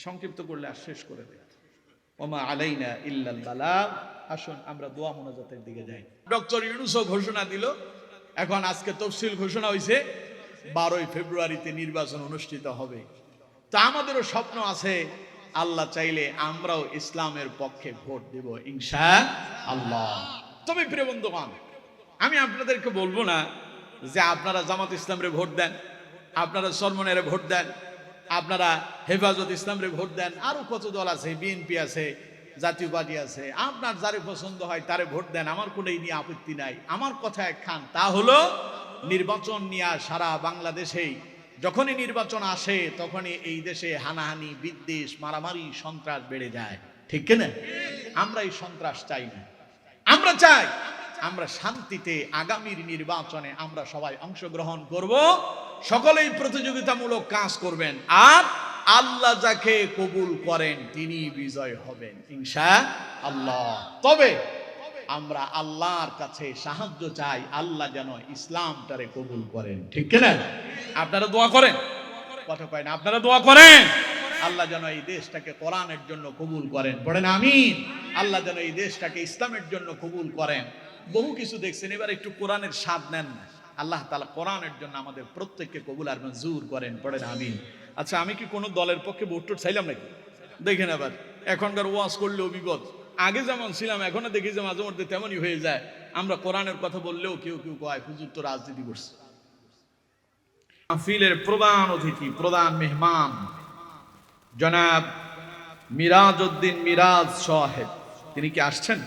সংক্ষিপ্ত করলে আর শেষ করে দেয়। ওমা আলাইনা ইল্লাল বালাগ। আসুন আমরা দোয়া মোনাজাতের দিকে যাই। ডক্টর ইউনূসও ঘোষণা দিল, এখন আজকে তফসিল ঘোষণা হয়েছে 12ই ফেব্রুয়ারিতে নির্বাচন অনুষ্ঠিত হবে। তা আমাদেরও স্বপ্ন আছে, আল্লাহ চাইলে আমরাও ইসলামের পক্ষে ভোট দেব ইনশাআল্লাহ। তবে প্রিয় বন্ধুগণ, আমি আপনাদেরকে বলবো না যে আপনারা জামাত ইসলামরে ভোট দেন, আপনারা সরমনের ভোট দেন, আপনারা হেফাজত ইসলামরে ভোট দেন, আরো কত দল আছে, বিএনপি আছে, জাতীয় পার্টি আছে, আপনার যারে পছন্দ হয় তারে ভোট দেন, আমার কোনো এই নিয়ে আপত্তি নাই। আমার কথা একখান, তা হলো নির্বাচন নিয়ে সারা বাংলাদেশেই যখনই নির্বাচন আসে তখনই এই দেশে হানাহানি, বিদ্বেষ, মারামারি, সন্ত্রাস বেড়ে যায়, ঠিক কিনা? আমরা এই সন্ত্রাস চাই না। আমরা চাই আমরা শান্তিতে আগামীর নির্বাচনে আমরা সবাই অংশগ্রহণ করব, সকলেই প্রতিযোগিতামূলক কাজ করবেন, আর আল্লাহ যাকে কবুল করেন তিনি বিজয় হবেন ইনশাআল্লাহ। তবে আমরা আল্লাহর কাছে সাহায্য চাই, আল্লাহ যেন ইসলামটারে কবুল করেন, ঠিক কিনা? আপনারা দোয়া করেন, কথা কয় না? আপনারা দোয়া করেন আল্লাহ যেন এই দেশটাকে কোরআনের জন্য কবুল করেন, পড়েন আমিন। আল্লাহ যেন এই দেশটাকে ইসলামের জন্য কবুল করেন। বহু কিছু দেখছেন, এবার একটু কোরআনের স্বাদ নেন না। আল্লাহ তাআলা কোরআনের জন্য আমাদের প্রত্যেককে কবুল আর মঞ্জুর করেন, পড়েন আমিন। আচ্ছা, আমি কি কোনো দলের পক্ষে ভোট টোট চাইলাম নাকি? দেখেন আবার এখনকার ওয়াজ করলেও বিপদ। আগে যেমন ছিলাম এখনো দেখি যে মাঝে মধ্যে তেমনই হয়ে যায়। আমরা কোরআনের কথা বললেও কেউ কেউ কয় হুজুর তো রাজনীতি করছে। মাহফিলের প্রধান অতিথি, প্রধান মেহমান জনাব মিরাজ উদ্দিন মিরাজ সাহেব, তিনি কি আসছেন?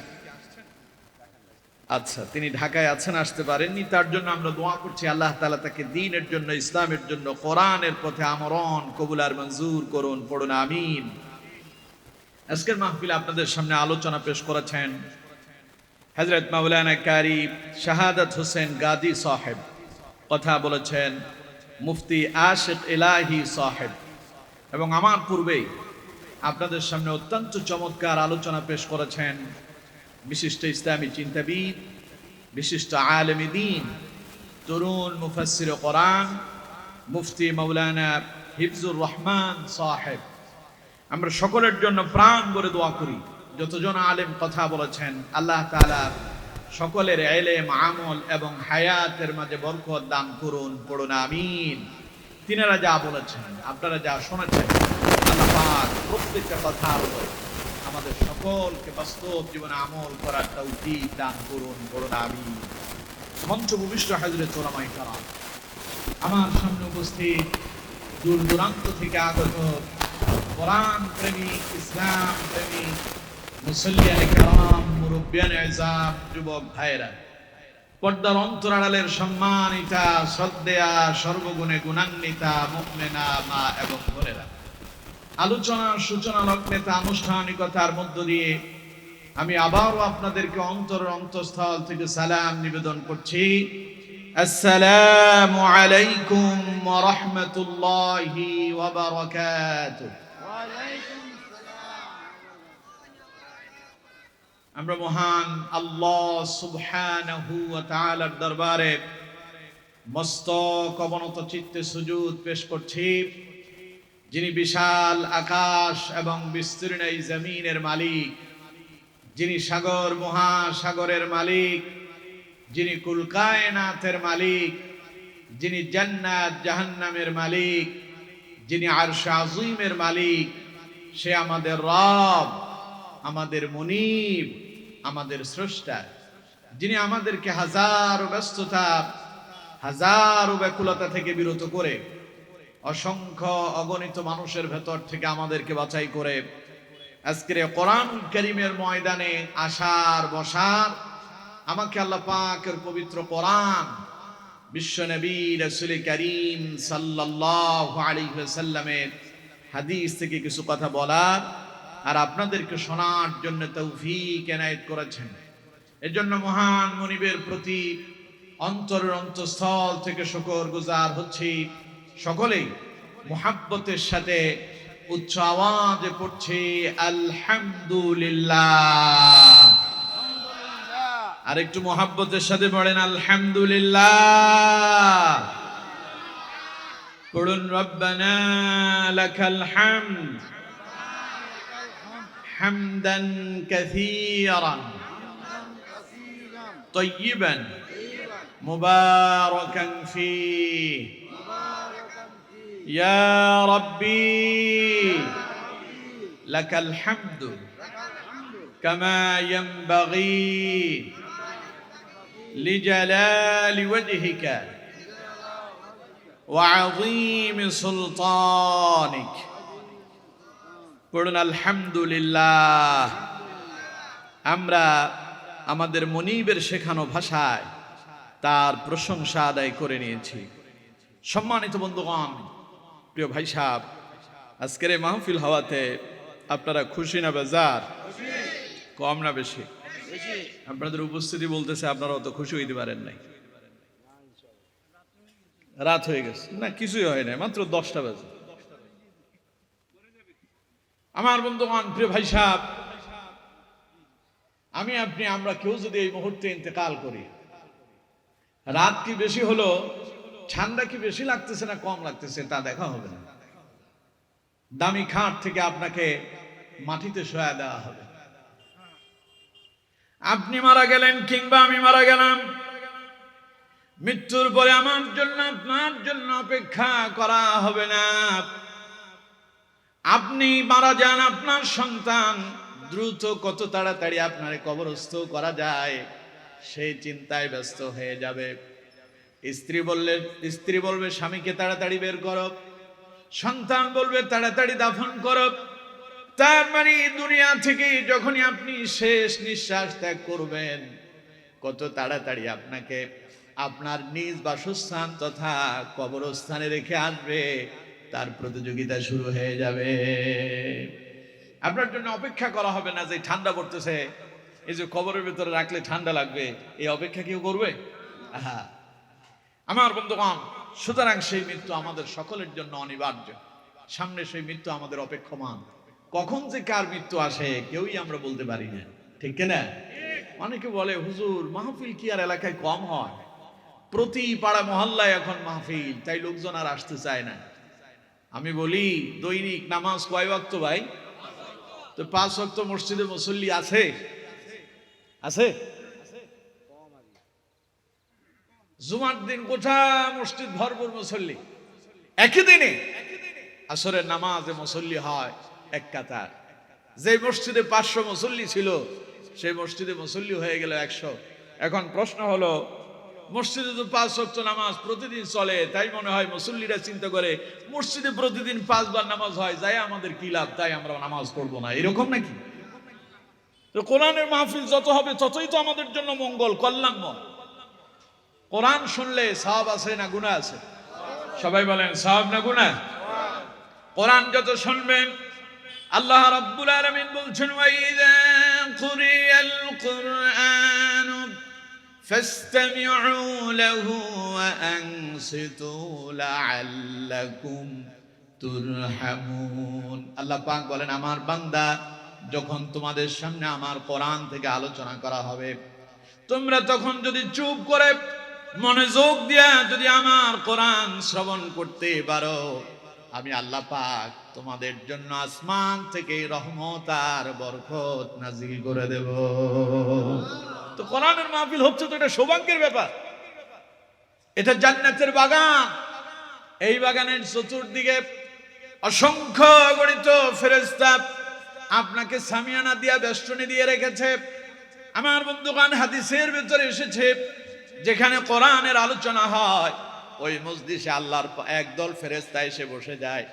আচ্ছা, তিনি ঢাকায় আছেন, আসতে পারেননি। তার জন্য আমরা দোয়া করছি, আল্লাহ তাআলা তাকে দ্বীনের জন্য, ইসলামের জন্য, কোরআনের পথে আমরণ কবুল আর মঞ্জুর করুন, পড়ুন আমিন। আজকের মাহফিলে আপনাদের সামনে আলোচনা পেশ করেছেন হযরত মাওলানা কারি শাহাদাত হোসেন গাজী সাহেব, কথা বলেছেন মুফতি আশিক ইলাহি সাহেব, এবং আমার পূর্বেই আপনাদের সামনে অত্যন্ত চমৎকার আলোচনা পেশ করেছেন বিশিষ্ট ইসলামী চিন্তাবিদ, বিশিষ্ট আলেমে দ্বীন, তরুণ মুফাসসির কোরআন মুফতি মাওলানা হিফজুর রহমান সাহেব। আমরা সকলের জন্য প্রাণ ভরে দোয়া করি, যতজন আলেম কথা বলেছেন আল্লাহ তাআলা সকলের ইলম, আমল এবং হায়াতের মাঝে বরকত দান করুন, পড়ুন আমিন। তিনারা যা বলেছেন, আপনারা যা শুনেছেন, আল্লাহ পাক প্রত্যেকটা কথার উপর আমাদের সকলকে বাস্তব জীবনে আমল করার তৌফিক দান করুন, পড়ুন আমিন। মঞ্চ ভূমিষ্ঠ হযরত উলামায়ে কেরাম, আমার সামনে উপস্থিত দূর দূরান্ত থেকে আগত কোরআন প্রেমিক, ইসলাম প্রেমিক মুসল্লিয়ানে কেরাম, মুরব্বিয়ানে ইজাম, যুবক ভাইরা, পর্দার অন্তরালের সম্মানিতা, শ্রদ্ধেয়া, সর্বগুণে গুণান্বিতা মুমিনা মা এবং বোনেরা, আলোচনার সূচনা লগ্নেতা আনুষ্ঠানিকতার মধ্য দিয়ে আমি আবারও আপনাদেরকে অন্তরের অন্তঃস্থল থেকে সালাম নিবেদন করছি। আসসালামু আলাইকুম ওয়া রাহমাতুল্লাহি ওয়া বারাকাতুহু। আমরা মহান আল্লাহ সুবহানাহু ওয়া তাআলার দরবারে মস্তক অবনত চিত্তে সুজুদ পেশ করছি, যিনি বিশাল আকাশ এবং বিস্তীর্ণ এই জমিনের মালিক, যিনি সাগর মহাসাগরের মালিক, যিনি কুল কায়নাতের মালিক, যিনি জান্নাত জাহান্নামের মালিক, যিনি আরশ আযীমের মালিক। সে আমাদের রব, আমাদের মুনিব, আমাদের স্রষ্টা, যিনি আমাদেরকে হাজারো ব্যস্ততা, হাজারো ব্যাকুলতা থেকে বিরত করে, অসংখ্য অগণিত মানুষের ভেতর থেকে আমাদেরকে বাছাই করে আজকের কোরআন কারীমের ময়দানে আসার বসার, আমাকে আল্লাহ পাকের পবিত্র কোরআন, বিশ্ব নবী রাসূল করিম সাল্লাল্লাহু আলাইহি ওয়াসাল্লামের হাদিস থেকে কিছু কথা বলার আর আপনাদেরকে শোনার জন্য তৌফিক এনায়েত করেছেন। এজন্য মহান মুনিবের প্রতি অন্তরের অন্তঃস্থল থেকে শুকর গুজার হচ্ছি। সকলেই মুহাব্বতের সাথে উচ্চ আওয়াজে পড়ছি আলহামদুলিল্লাহ। আর একটু মুহাব্বতের সাথে পড়েন আলহামদুলিল্লাহ। পড়ুন রব্বানা লাকাল হামদ। হামদান কাসীরান তাইয়িবান মুবারাকান ফীহি ইয়া রাব্বি লাকাল হামদু কামা ইয়ানবাগী লিজালালি ওয়াজহিকা ওয়া আযীমি সুলতানিক। পড়ুন আলহামদুলিল্লাহ। আমরা আমাদের মনিবের শেখানো ভাষায় তার প্রশংসা আদায় করে নিয়েছি। সম্মানিত বন্ধুগণ, প্রিয় ভাই সাহেব, আজকের এই মাহফিল হওয়াতে আপনারা খুশি না বেজার? কম না বেশি? আপনাদের উপস্থিতি বলতেছে আপনারা অত খুশি হইতে পারেন নাই। রাত হয়ে গেছে না? কিছুই হয় নাই, মাত্র 10টা বাজে। আমার বন্ধুগণ, প্রিয় ভাই সাহেব, আমি আপনি আমরা কেউ যদি এই মুহূর্তে ইন্তেকাল করি, রাত কি বেশি হলো, ঠান্ডা কি বেশি লাগতেছে না কম লাগতেছে তা দেখা হবে না। দামি খাট থেকে আপনাকে মাটিতে শোয়া দেওয়া হবে। আপনি মারা গেলেন কিংবা আমি মারা গেলাম, মৃত্যুর পরে আমার জন্য আপনার জন্য অপেক্ষা করা হবে না। আপনি মারা যান, আপনার সন্তান দ্রুত কত তাড়াতাড়ি আপনার কবরস্থ করা যায় সেই চিন্তায় ব্যস্ত হয়ে যাবে। স্ত্রী বলবে স্বামীকে তাড়াতাড়ি বের করো, সন্তান বলবে তাড়াতাড়ি দাফন করো। তার মানে দুনিয়া থেকে যখনই আপনি শেষ নিঃশ্বাস ত্যাগ করবেন, কত তাড়াতাড়ি আপনাকে আপনার নিজ বাসস্থান তথা কবরস্থানে রেখে আসবে তার প্রতিযোগিতা শুরু হয়ে যাবে। আপনার জন্য অপেক্ষা করা হবে না যে ঠান্ডা পড়তেছে, এই যে কবরের ভিতরে রাখলে ঠান্ডা লাগবে, এই অপেক্ষা কেউ করবে? আহা, আমার বন্ধুগণ, সুতরাং সেই মৃত্যু আমাদের সকলের জন্য অনিবার্য। সামনে সেই মৃত্যু আমাদের অপেক্ষমান। কখন যে কার মৃত্যু আসে কেউই আমরা বলতে পারি না, ঠিক কিনা? অনেকে বলে হুজুর মাহফিল কি আর এলাকায় কম হয়? প্রতি পাড়া মহল্লায় এখন মাহফিল, তাই লোকজন আর আসতে চায় না। আমি বলি দৈনিক নামাজ কয় ওয়াক্ত ভাই? তো 5 ওয়াক্ত মসজিদে মুসল্লি আছে? আছে? জুমার দিন গোটা মসজিদ ভরপুর মুসল্লি। একই দিনে আসরের নামাজে মুসল্লি হয় এক কাতার। যে মসজিদে 500 মুসল্লি ছিল সেই মসজিদে মুসল্লি হয়ে গেল 100। এখন প্রশ্ন হলো, মসজিদে তো 5 ওয়াক্ত নামাজ প্রতিদিন চলে, তাই মনে হয় মুসল্লিরা চিন্তা করে মসজিদে প্রতিদিন 5 বার নামাজ হয়, যাই আমাদের কি লাভ, তাই আমরা নামাজ পড়বো না, এরকম নাকি? তো কোরআনের মাহফিল যত হবে ততই তো আমাদের জন্য মঙ্গল, কল্যাণময়। কোরআন শুনলে সওয়াব আছে না গুনাহ আছে? সবাই বলেন সওয়াব না গুনাহ? কোরআন যত শুনবেন, আল্লাহ রাব্বুল আলামিন বলছেন ওয়াইযা কুরিয়াল কুরআন ফাসতামিউ লাহু ওয়া আনসিতু লাআল্লাকুম তুরহামুন। আল্লাহ পাক বলেন, আমার বান্দা যখন তোমাদের সামনে আমার কোরআন থেকে আলোচনা করা হবে, তোমরা তখন যদি চুপ করে মনোযোগ দিয়া যদি আমার কোরআন শ্রবণ করতে পারো, আমি আল্লাহ পাক তোমাদের জন্য আসমান থেকে রহমত আর বরকত নাজিল করে দেব। তো কোরআনের মাহফিল হচ্ছে তো এটা সৌভাগ্যের ব্যাপার, এটা জান্নাতের বাগান। এই বাগানের চতুর্দিকে অসংখ্য গণিত ফেরেশতা আপনাকে সামিয়ানা দিয়া বেষ্টনী দিয়ে রেখেছে। আমার বন্ধুগণ, হাদিসের ভিতরে এসেছে যেখানে কোরআনের আলোচনা হয় ওই মজলিসে আল্লাহর একদল ফেরেশতা এসে বসে যায়।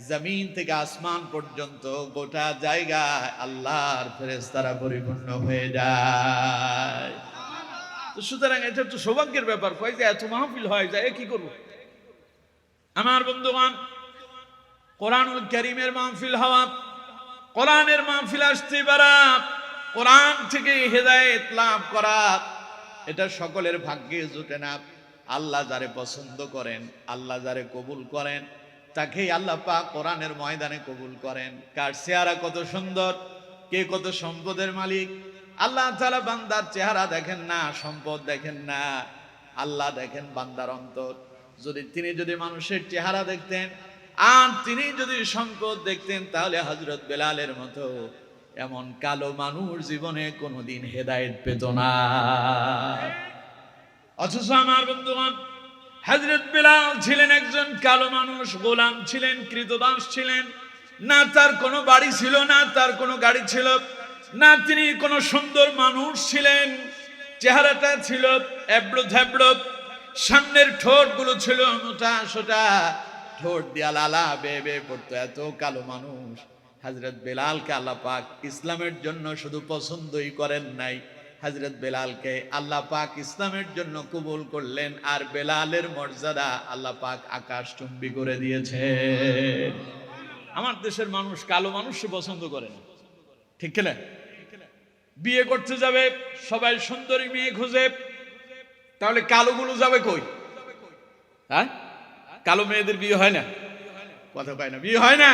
জমিন থেকে আসমান পর্যন্ত গোটা জায়গায় আল্লাহর ফেরেশতারা পরিপূর্ণ হয়ে যায়। তো সুতরাং এটা তো সৌভাগ্যের ব্যাপার। কয় যে এত মাহফিল হয়, যায় কি করব? আমার বন্ধুগণ, কোরআনুল কারীমের মাহফিল হওয়া, কোরআনের মাহফিল আসতে পারা, কোরআন থেকে হেদায়েত লাভ করা, এটা সকলের ভাগ্যে জুটে না। আল্লাহ যারে পছন্দ করেন, আল্লাহ যারে কবুল করেন, তাকেই আল্লাহ পাক কোরআনের ময়দানে কবুল করেন। কার চেহারা কত সুন্দর, কে কত সম্পদের মালিক, আল্লাহ তাআলা বান্দার চেহারা দেখেন না, সম্পদ দেখেন না, আল্লাহ দেখেন বান্দার অন্তর। তিনি যদি মানুষের চেহারা দেখতেন আর তিনি যদি সম্পদ দেখতেন, তাহলে হযরত বেলালের মতো এমন কালো মানুষ জীবনে কোনোদিন হেদায়েত পেত না। অথচ আমার বন্ধুগণ, হযরত বেলাল ছিলেন একজন কালো মানুষ, গোলাম ছিলেন, কৃতদাস ছিলেন। না তার কোনো বাড়ি ছিল, না তার কোনো গাড়ি ছিল, না তিনি কোনো সুন্দর মানুষ ছিলেন। চেহারাটা ছিল এবড়ো থেবড়ো, সামনের ঠোঁটগুলো ছিল মোটা সোটা, ঠোঁট দিয়া লালা বেয়ে বেয়ে পড়তো। এত কালো মানুষ হযরত বেলালকে আল্লাহ পাক ইসলামের জন্য শুধু পছন্দই করেন নাই, হযরত বেলালকে আল্লাহ পাক ইসলামের জন্য কবুল করলেন। আর বেলালের মর্যাদা আল্লাহ পাক আকাশচুম্বী করে দিয়েছে। আমার দেশের মানুষ কালো মানুষকে পছন্দ করে না, ঠিক কিনা? বিয়ে করতে যাবে সবাই সুন্দরী মেয়ে খুঁজে, তাহলে কালোগুলো যাবে কই? হ্যাঁ, কালো মেয়েদের বিয়ে হয় না, কথা পায় না, বিয়ে হয় না।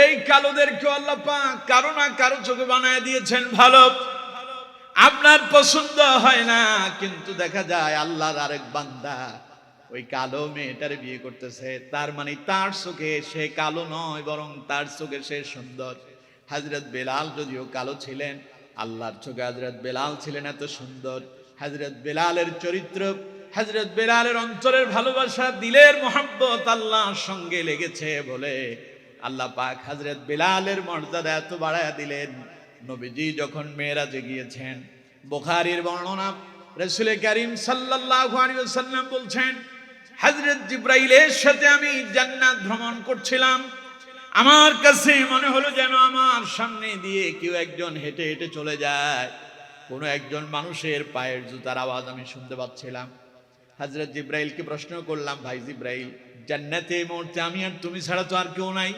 এই কালোদেরকে আল্লাহ পাক কারো না কারো চোখে বানায় দিয়েছেন ভালো। আপনার পছন্দ হয় না, কিন্তু দেখা যায় আল্লাহর আরেক বান্দা ওই কালো মেয়েটার বিয়ে করতেছে। তার মানে তার চোখে সে কালো নয়, বরং তার চোখে সে সুন্দর। হযরত বেলাল যদিও কালো ছিলেন, আল্লাহর চোখে হযরত বেলাল ছিলেন এত সুন্দর। হযরত বেলালের চরিত্র, হযরত বেলালের অন্তরের ভালোবাসা, দিলের মোহাব্বত আল্লাহর সঙ্গে লেগেছে বলে আল্লাহ পাক হযরত বেলালের মর্যাদা এত বাড়ায়া দিলেন। নবীজি যখন মেরাজে গিয়েছেন, বুখারীর বর্ণনা, রাসূল করিম সাল্লাল্লাহু আলাইহি ওয়াসাল্লাম বলছেন, হযরত জিবরাইলের সাথে আমি জান্নাত ভ্রমণ করছিলাম। আমার কাছে মনে হলো যেন আমার সামনে দিয়ে কেউ একজন হেঁটে হেঁটে চলে যায়। কোনো একজন মানুষের পায়ের জুতার আওয়াজ আমি শুনতে পাচ্ছিলাম। হযরত জিবরাইলকে প্রশ্ন করলাম, ভাই জিবরাইল, জান্নাতে এই মুহূর্তে আমি আর তুমি ছাড়া তো আর কেউ নাই,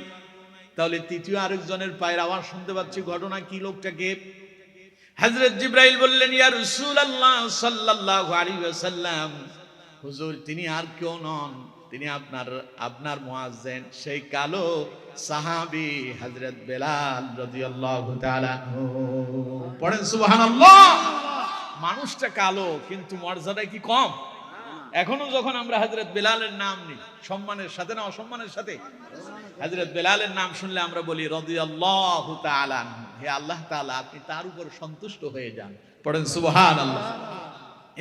তাহলে তৃতীয় আরেকজনের পায়ের আওয়াজ শুনতে পাচ্ছি, ঘটনা কি, লোকটাকে? হযরত জিবরাইল বললেন, ইয়া রাসূলুল্লাহ সাল্লাল্লাহু আলাইহি ওয়াসাল্লাম, হুজুর তিনি আর কেউ নন, তিনি আপনার মুয়াজ্জিন, সেই কালো সাহাবী হযরত বেলাল রাদিয়াল্লাহু তাআলা আনহু। পড়েন সুবহানাল্লাহ। মানুষটা কালো কিন্তু মর্যাদা কি কম? এখনো যখন আমরা হযরত বেলালের নাম নিই, সম্মানের সাথে না অসম্মানের সাথে? হযরত বেলালের নাম শুনলে আমরা বলি রাদিয়াল্লাহু তাআলা আনহু, হে আল্লাহ তাআলা আপনি তার উপর সন্তুষ্ট হয়ে যান। পড়েন সুবহানাল্লাহ।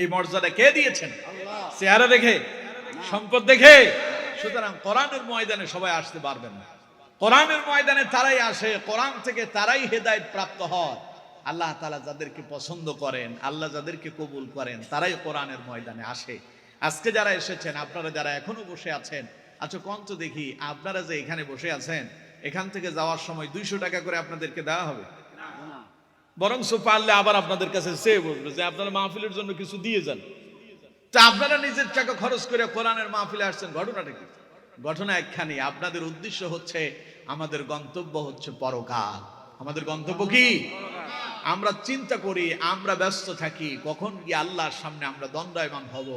এই মর্যাদা কে দিয়েছেন? চেহারা দেখে, সম্পদ দেখে? সুতরাং কোরআনের ময়দানে সবাই আসতে পারবেন না। কোরআনের ময়দানে তারাই আসে, কোরআন থেকে তারাই হেদায়েত প্রাপ্ত হয়। আল্লাহ তাআলা যাদেরকে পছন্দ করেন, আল্লাহ যাদেরকে কবুল করেন, তারাই কোরআনের ময়দানে আসে। আজকে যারা এসেছেন, আপনারা যারা এখনো বসে আছেন, আচ্ছা কোন তো দেখি, আপনারা যে এখানে বসে আছেন, এখান থেকে যাওয়ার সময় 200 টাকা করে আপনাদেরকে দেওয়া হবে? বরং পারলে আবার আপনাদের কাছে চেয়ে বলবে যে আপনারা মাহফিলের জন্য কিছু দিয়ে যান। তা আপনারা নিজের টাকা খরচ করে কোরআনের মাহফিলে আসছেন, ঘটনাটা কি? ঘটনা একখানি, আপনাদের উদ্দেশ্য হচ্ছে, আমাদের গন্তব্য হচ্ছে পরকাল। আমাদের গন্তব্য কি? আমরা চিন্তা করি, আমরা ব্যস্ত থাকি, কখন গিয়ে আল্লাহর সামনে আমরা দণ্ডায়মান হব,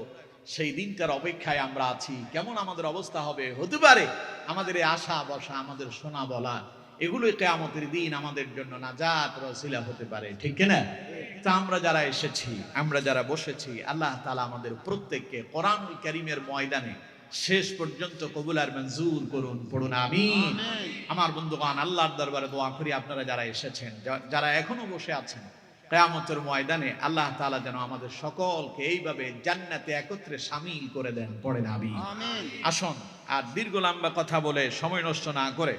সেই দিনটার অপেক্ষায় আমরা আছি। কেমন আমাদের অবস্থা হবে, হতে পারে আমাদের এই আশা বসা, আমাদের শোনা বলা, এগুলোই কিয়ামতের দিন আমাদের জন্য নাজাত ওসিলা হতে পারে, ঠিক কিনা? তা আমরা যারা এসেছি, আমরা যারা বসেছি, আল্লাহ তাআলা আমাদের প্রত্যেককে কোরআনুল কারীমের ময়দানে শেষ পর্যন্ত কবুল আর মঞ্জুর করুন। পড়ুন আমিন। আমার বন্ধুগণ, আল্লাহর দরবারে দোয়া করি, আপনারা যারা এসেছেন, যারা এখনো বসে আছেন, কিয়ামতের ময়দানে আল্লাহ তাআলা যেন আমাদের সকলকে এইভাবে জান্নাতে একত্রে শামিল করে দেন। পড়েন আমিন। আসুন আর দীর্ঘ লম্বা কথা বলে সময় নষ্ট না করে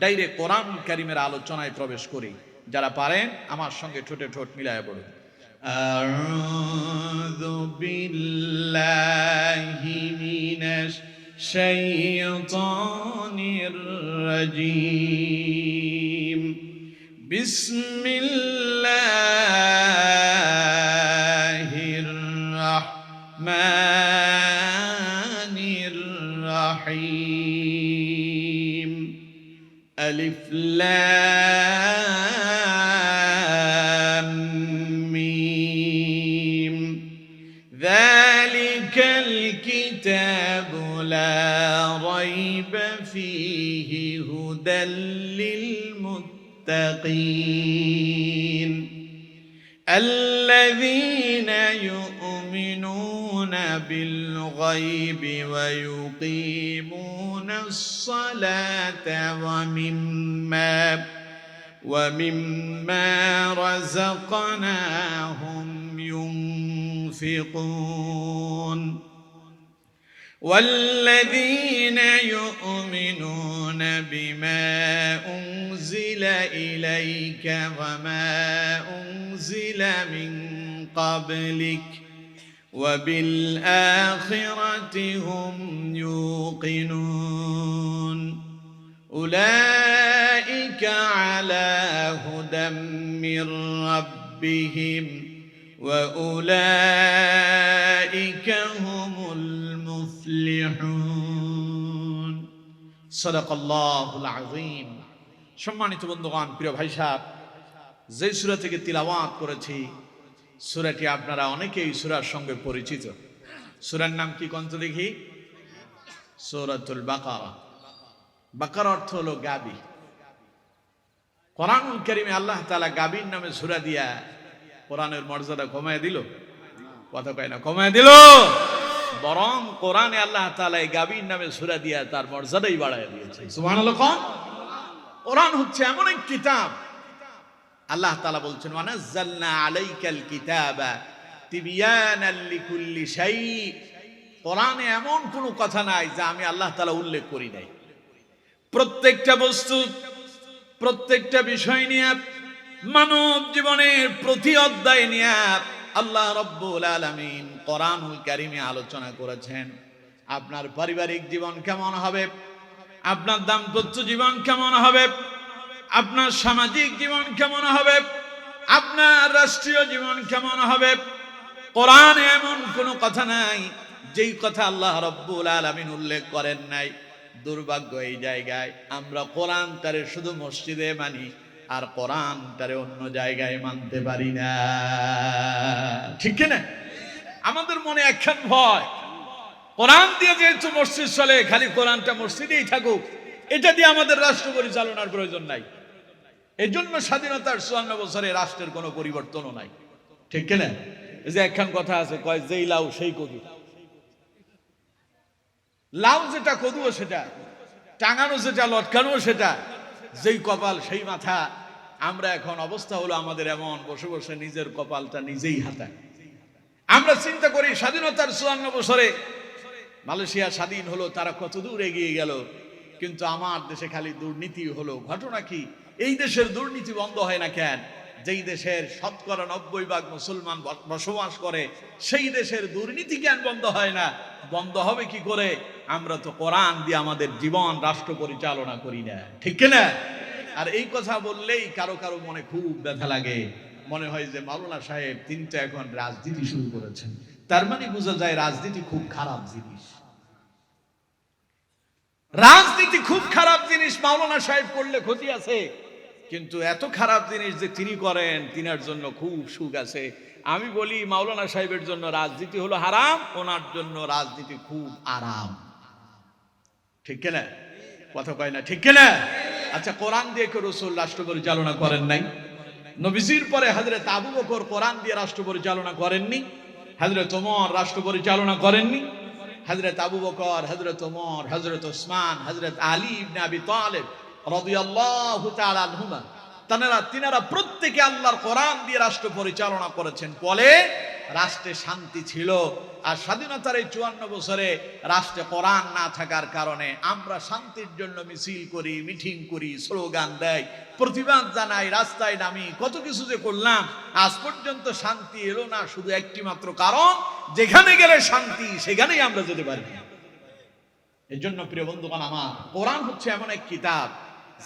ডাইরেক্ট কোরআনুল কারীমের আলোচনায় প্রবেশ করি। যারা পারেন আমার সঙ্গে ঠোঁটে ঠোঁট মিলায় পড়ুন। আউযু বিল্লাহি মিনাশ শাইতানির রাজীম। বিসমিল্লাহির রাহমানির রাহিম। আলিফ লাম মিম। যালিকাল কিতাবু লা রাইবা ফীহি হুদাল লিল মুত্তাকিন আল্লাযীনা ইউমিনুনা বিল গায়বি ওয়া ইউকিমুনাস সালাতা ومما رزقناهم ينفقون والذين يؤمنون بما أنزل إليك وما أنزل من قبلك وبالآخرة هم يوقنون أولئك على هدى من ربهم وأولئك هم المفلحون صدق الله العظيم সম্মানিত বন্ধুগণ, প্রিয় ভাই সাহেব, যে সূরা থেকে তিলাওয়াত করেছি সূরাটি আপনারা অনেকেই সূরার সঙ্গে পরিচিত। সূরার নাম কি কোন তো দেখি? সূরাতুল বাকারা। বাকারা অর্থ হলো গাবি। কোরআনুল কারীমে আল্লাহ তাআলা গাবির নামে সূরা দিয়া কোরআনের মর্যাদা কমায় দিল? কথা কয় না কমায় দিল, বরং কোরআনে আল্লাহ তাআলা এই গাবির নামে সূরা দিয়া তার মর্যাদাই বাড়ায় দিয়েছে। সুবহানাল্লাহ। কোরআন হচ্ছে এমন এক কিতাব, আল্লাহ তাআলা বলছেন ওয়ানাজ্জালনা আলাইকাল কিতাবা তিবয়ানাল লিকুল্লি শাই। কোরআনে এমন কোনো কথা নাই যা আমি আল্লাহ তাআলা উল্লেখ করি নাই। প্রত্যেকটা বস্তু, প্রত্যেকটা বিষয় নিয়ে, মানব জীবনের প্রতি অধ্যায় নিয়ে আল্লাহ রাব্বুল আলামিন কোরআনুল কারীমে আলোচনা করেছেন। আপনার পারিবারিক জীবন কেমন হবে, আপনার দাম্পত্য জীবন কেমন হবে, আপনার সামাজিক জীবন কেমন হবে, আপনার রাষ্ট্রীয় জীবন কেমন হবে, কোরআনে এমন কোনো কথা নাই যেই কথা আল্লাহ রাব্বুল আলামিন উল্লেখ করেন নাই। দুর্ভাগ্য এই জায়গায় আমরা কোরআনটারে শুধু মসজিদে মানি আর কোরআনটারে অন্য জায়গায় মানতে পারি না, ঠিক কিনা? আমাদের মনে একখান ভয়, কোরআন দিয়ে যেহেতু মসজিদ চলে, খালি কোরআনটা মসজিদেই থাকুক, এটা দিয়ে আমাদের রাষ্ট্র পরিচালনার প্রয়োজন নাই। এই জন্য স্বাধীনতার 54 বছরে রাষ্ট্রের কোনো পরিবর্তনও নাই, ঠিক কিনা? এই যে একখান কথা আছে, কয় যেই লাউ সেই কদু। লাউ যেটা, কদুও সেটা, টাঙানো যেটা, লটকানো সেটা, যেই কপাল সেই মাথা। আমরা এখন অবস্থা হলো আমাদের এমন, বসে বসে নিজের কপালটা নিজেই হাতায়। আমরা চিন্তা করি স্বাধীনতার 54 বছরে মালয়েশিয়া স্বাধীন হলো, তারা কত দূর এগিয়ে গেল, কিন্তু আমার দেশে খালি দুর্নীতি হলো। ঘটনা কি? এই দেশের দুর্নীতি বন্ধ হয় না কেন? যেই দেশের 90% মুসলমান বসবাস করে সেই দেশের দুর্নীতি কেন বন্ধ হয় না? বন্ধ হবে কি করে? আমরা তো কোরআন দিয়ে আমাদের জীবন রাষ্ট্র পরিচালনা করি না, ঠিক কিনা? আর এই কথা বললেই কারো কারো মনে খুব ব্যথা লাগে, মনে হয় যে মাওলানা সাহেব তিনি তো এখন রাজনীতি শুরু করেছেন, তার মানে বোঝা যায় রাজনীতি খুব খারাপ জিনিস। রাজনীতি খুব খারাপ জিনিস, মাওলানা সাহেব করলে ক্ষতি আছে, কিন্তু এত খারাপ জিনিস যে তিনি করেন তিনার জন্য খুব সুখ আছে। আমি বলি মাওলানা সাহেবের জন্য রাজনীতি হলো হারাম, ওনার জন্য রাজনীতি খুব আরাম, ঠিক কিনা? কথা কয় না, ঠিক কিনা? আচ্ছা, কোরআন দিয়ে কেউ রাসূল রাষ্ট্র পরিচালনা করেন নাই? নবীজির পরে হযরত আবু বকর কোরআন দিয়ে রাষ্ট্র পরিচালনা করেননি? হযরত ওমর রাষ্ট্র পরিচালনা করেননি? হযরত আবু বকর, হযরত ওমর, হযরত ওসমান, হযরত আলী ইবনে আবি তালেব রাদিয়াল্লাহু তাআলা আনহুমা, তিনারা প্রত্যেকে আল্লাহর কোরআন দিয়ে রাষ্ট্র পরিচালনা করেছেন। ফলে রাষ্ট্রে শান্তি ছিল। আর স্বাধীনতার এই 54 বছরে রাষ্ট্রে কোরআন না থাকার কারণে আমরা শান্তির জন্য মিছিল করি, মিটিং করি, স্লোগান দেই, প্রতিবাদ জানাই, রাস্তায় নামি, কত কিছু যে করলাম, আজ পর্যন্ত শান্তি এলো না। শুধু একটি মাত্র কারণ, যেখানে গেলে শান্তি সেখানেই আমরা যেতে পারি। এই জন্য প্রিয় বন্ধুগণ আমার, কোরআন হচ্ছে এমন এক কিতাব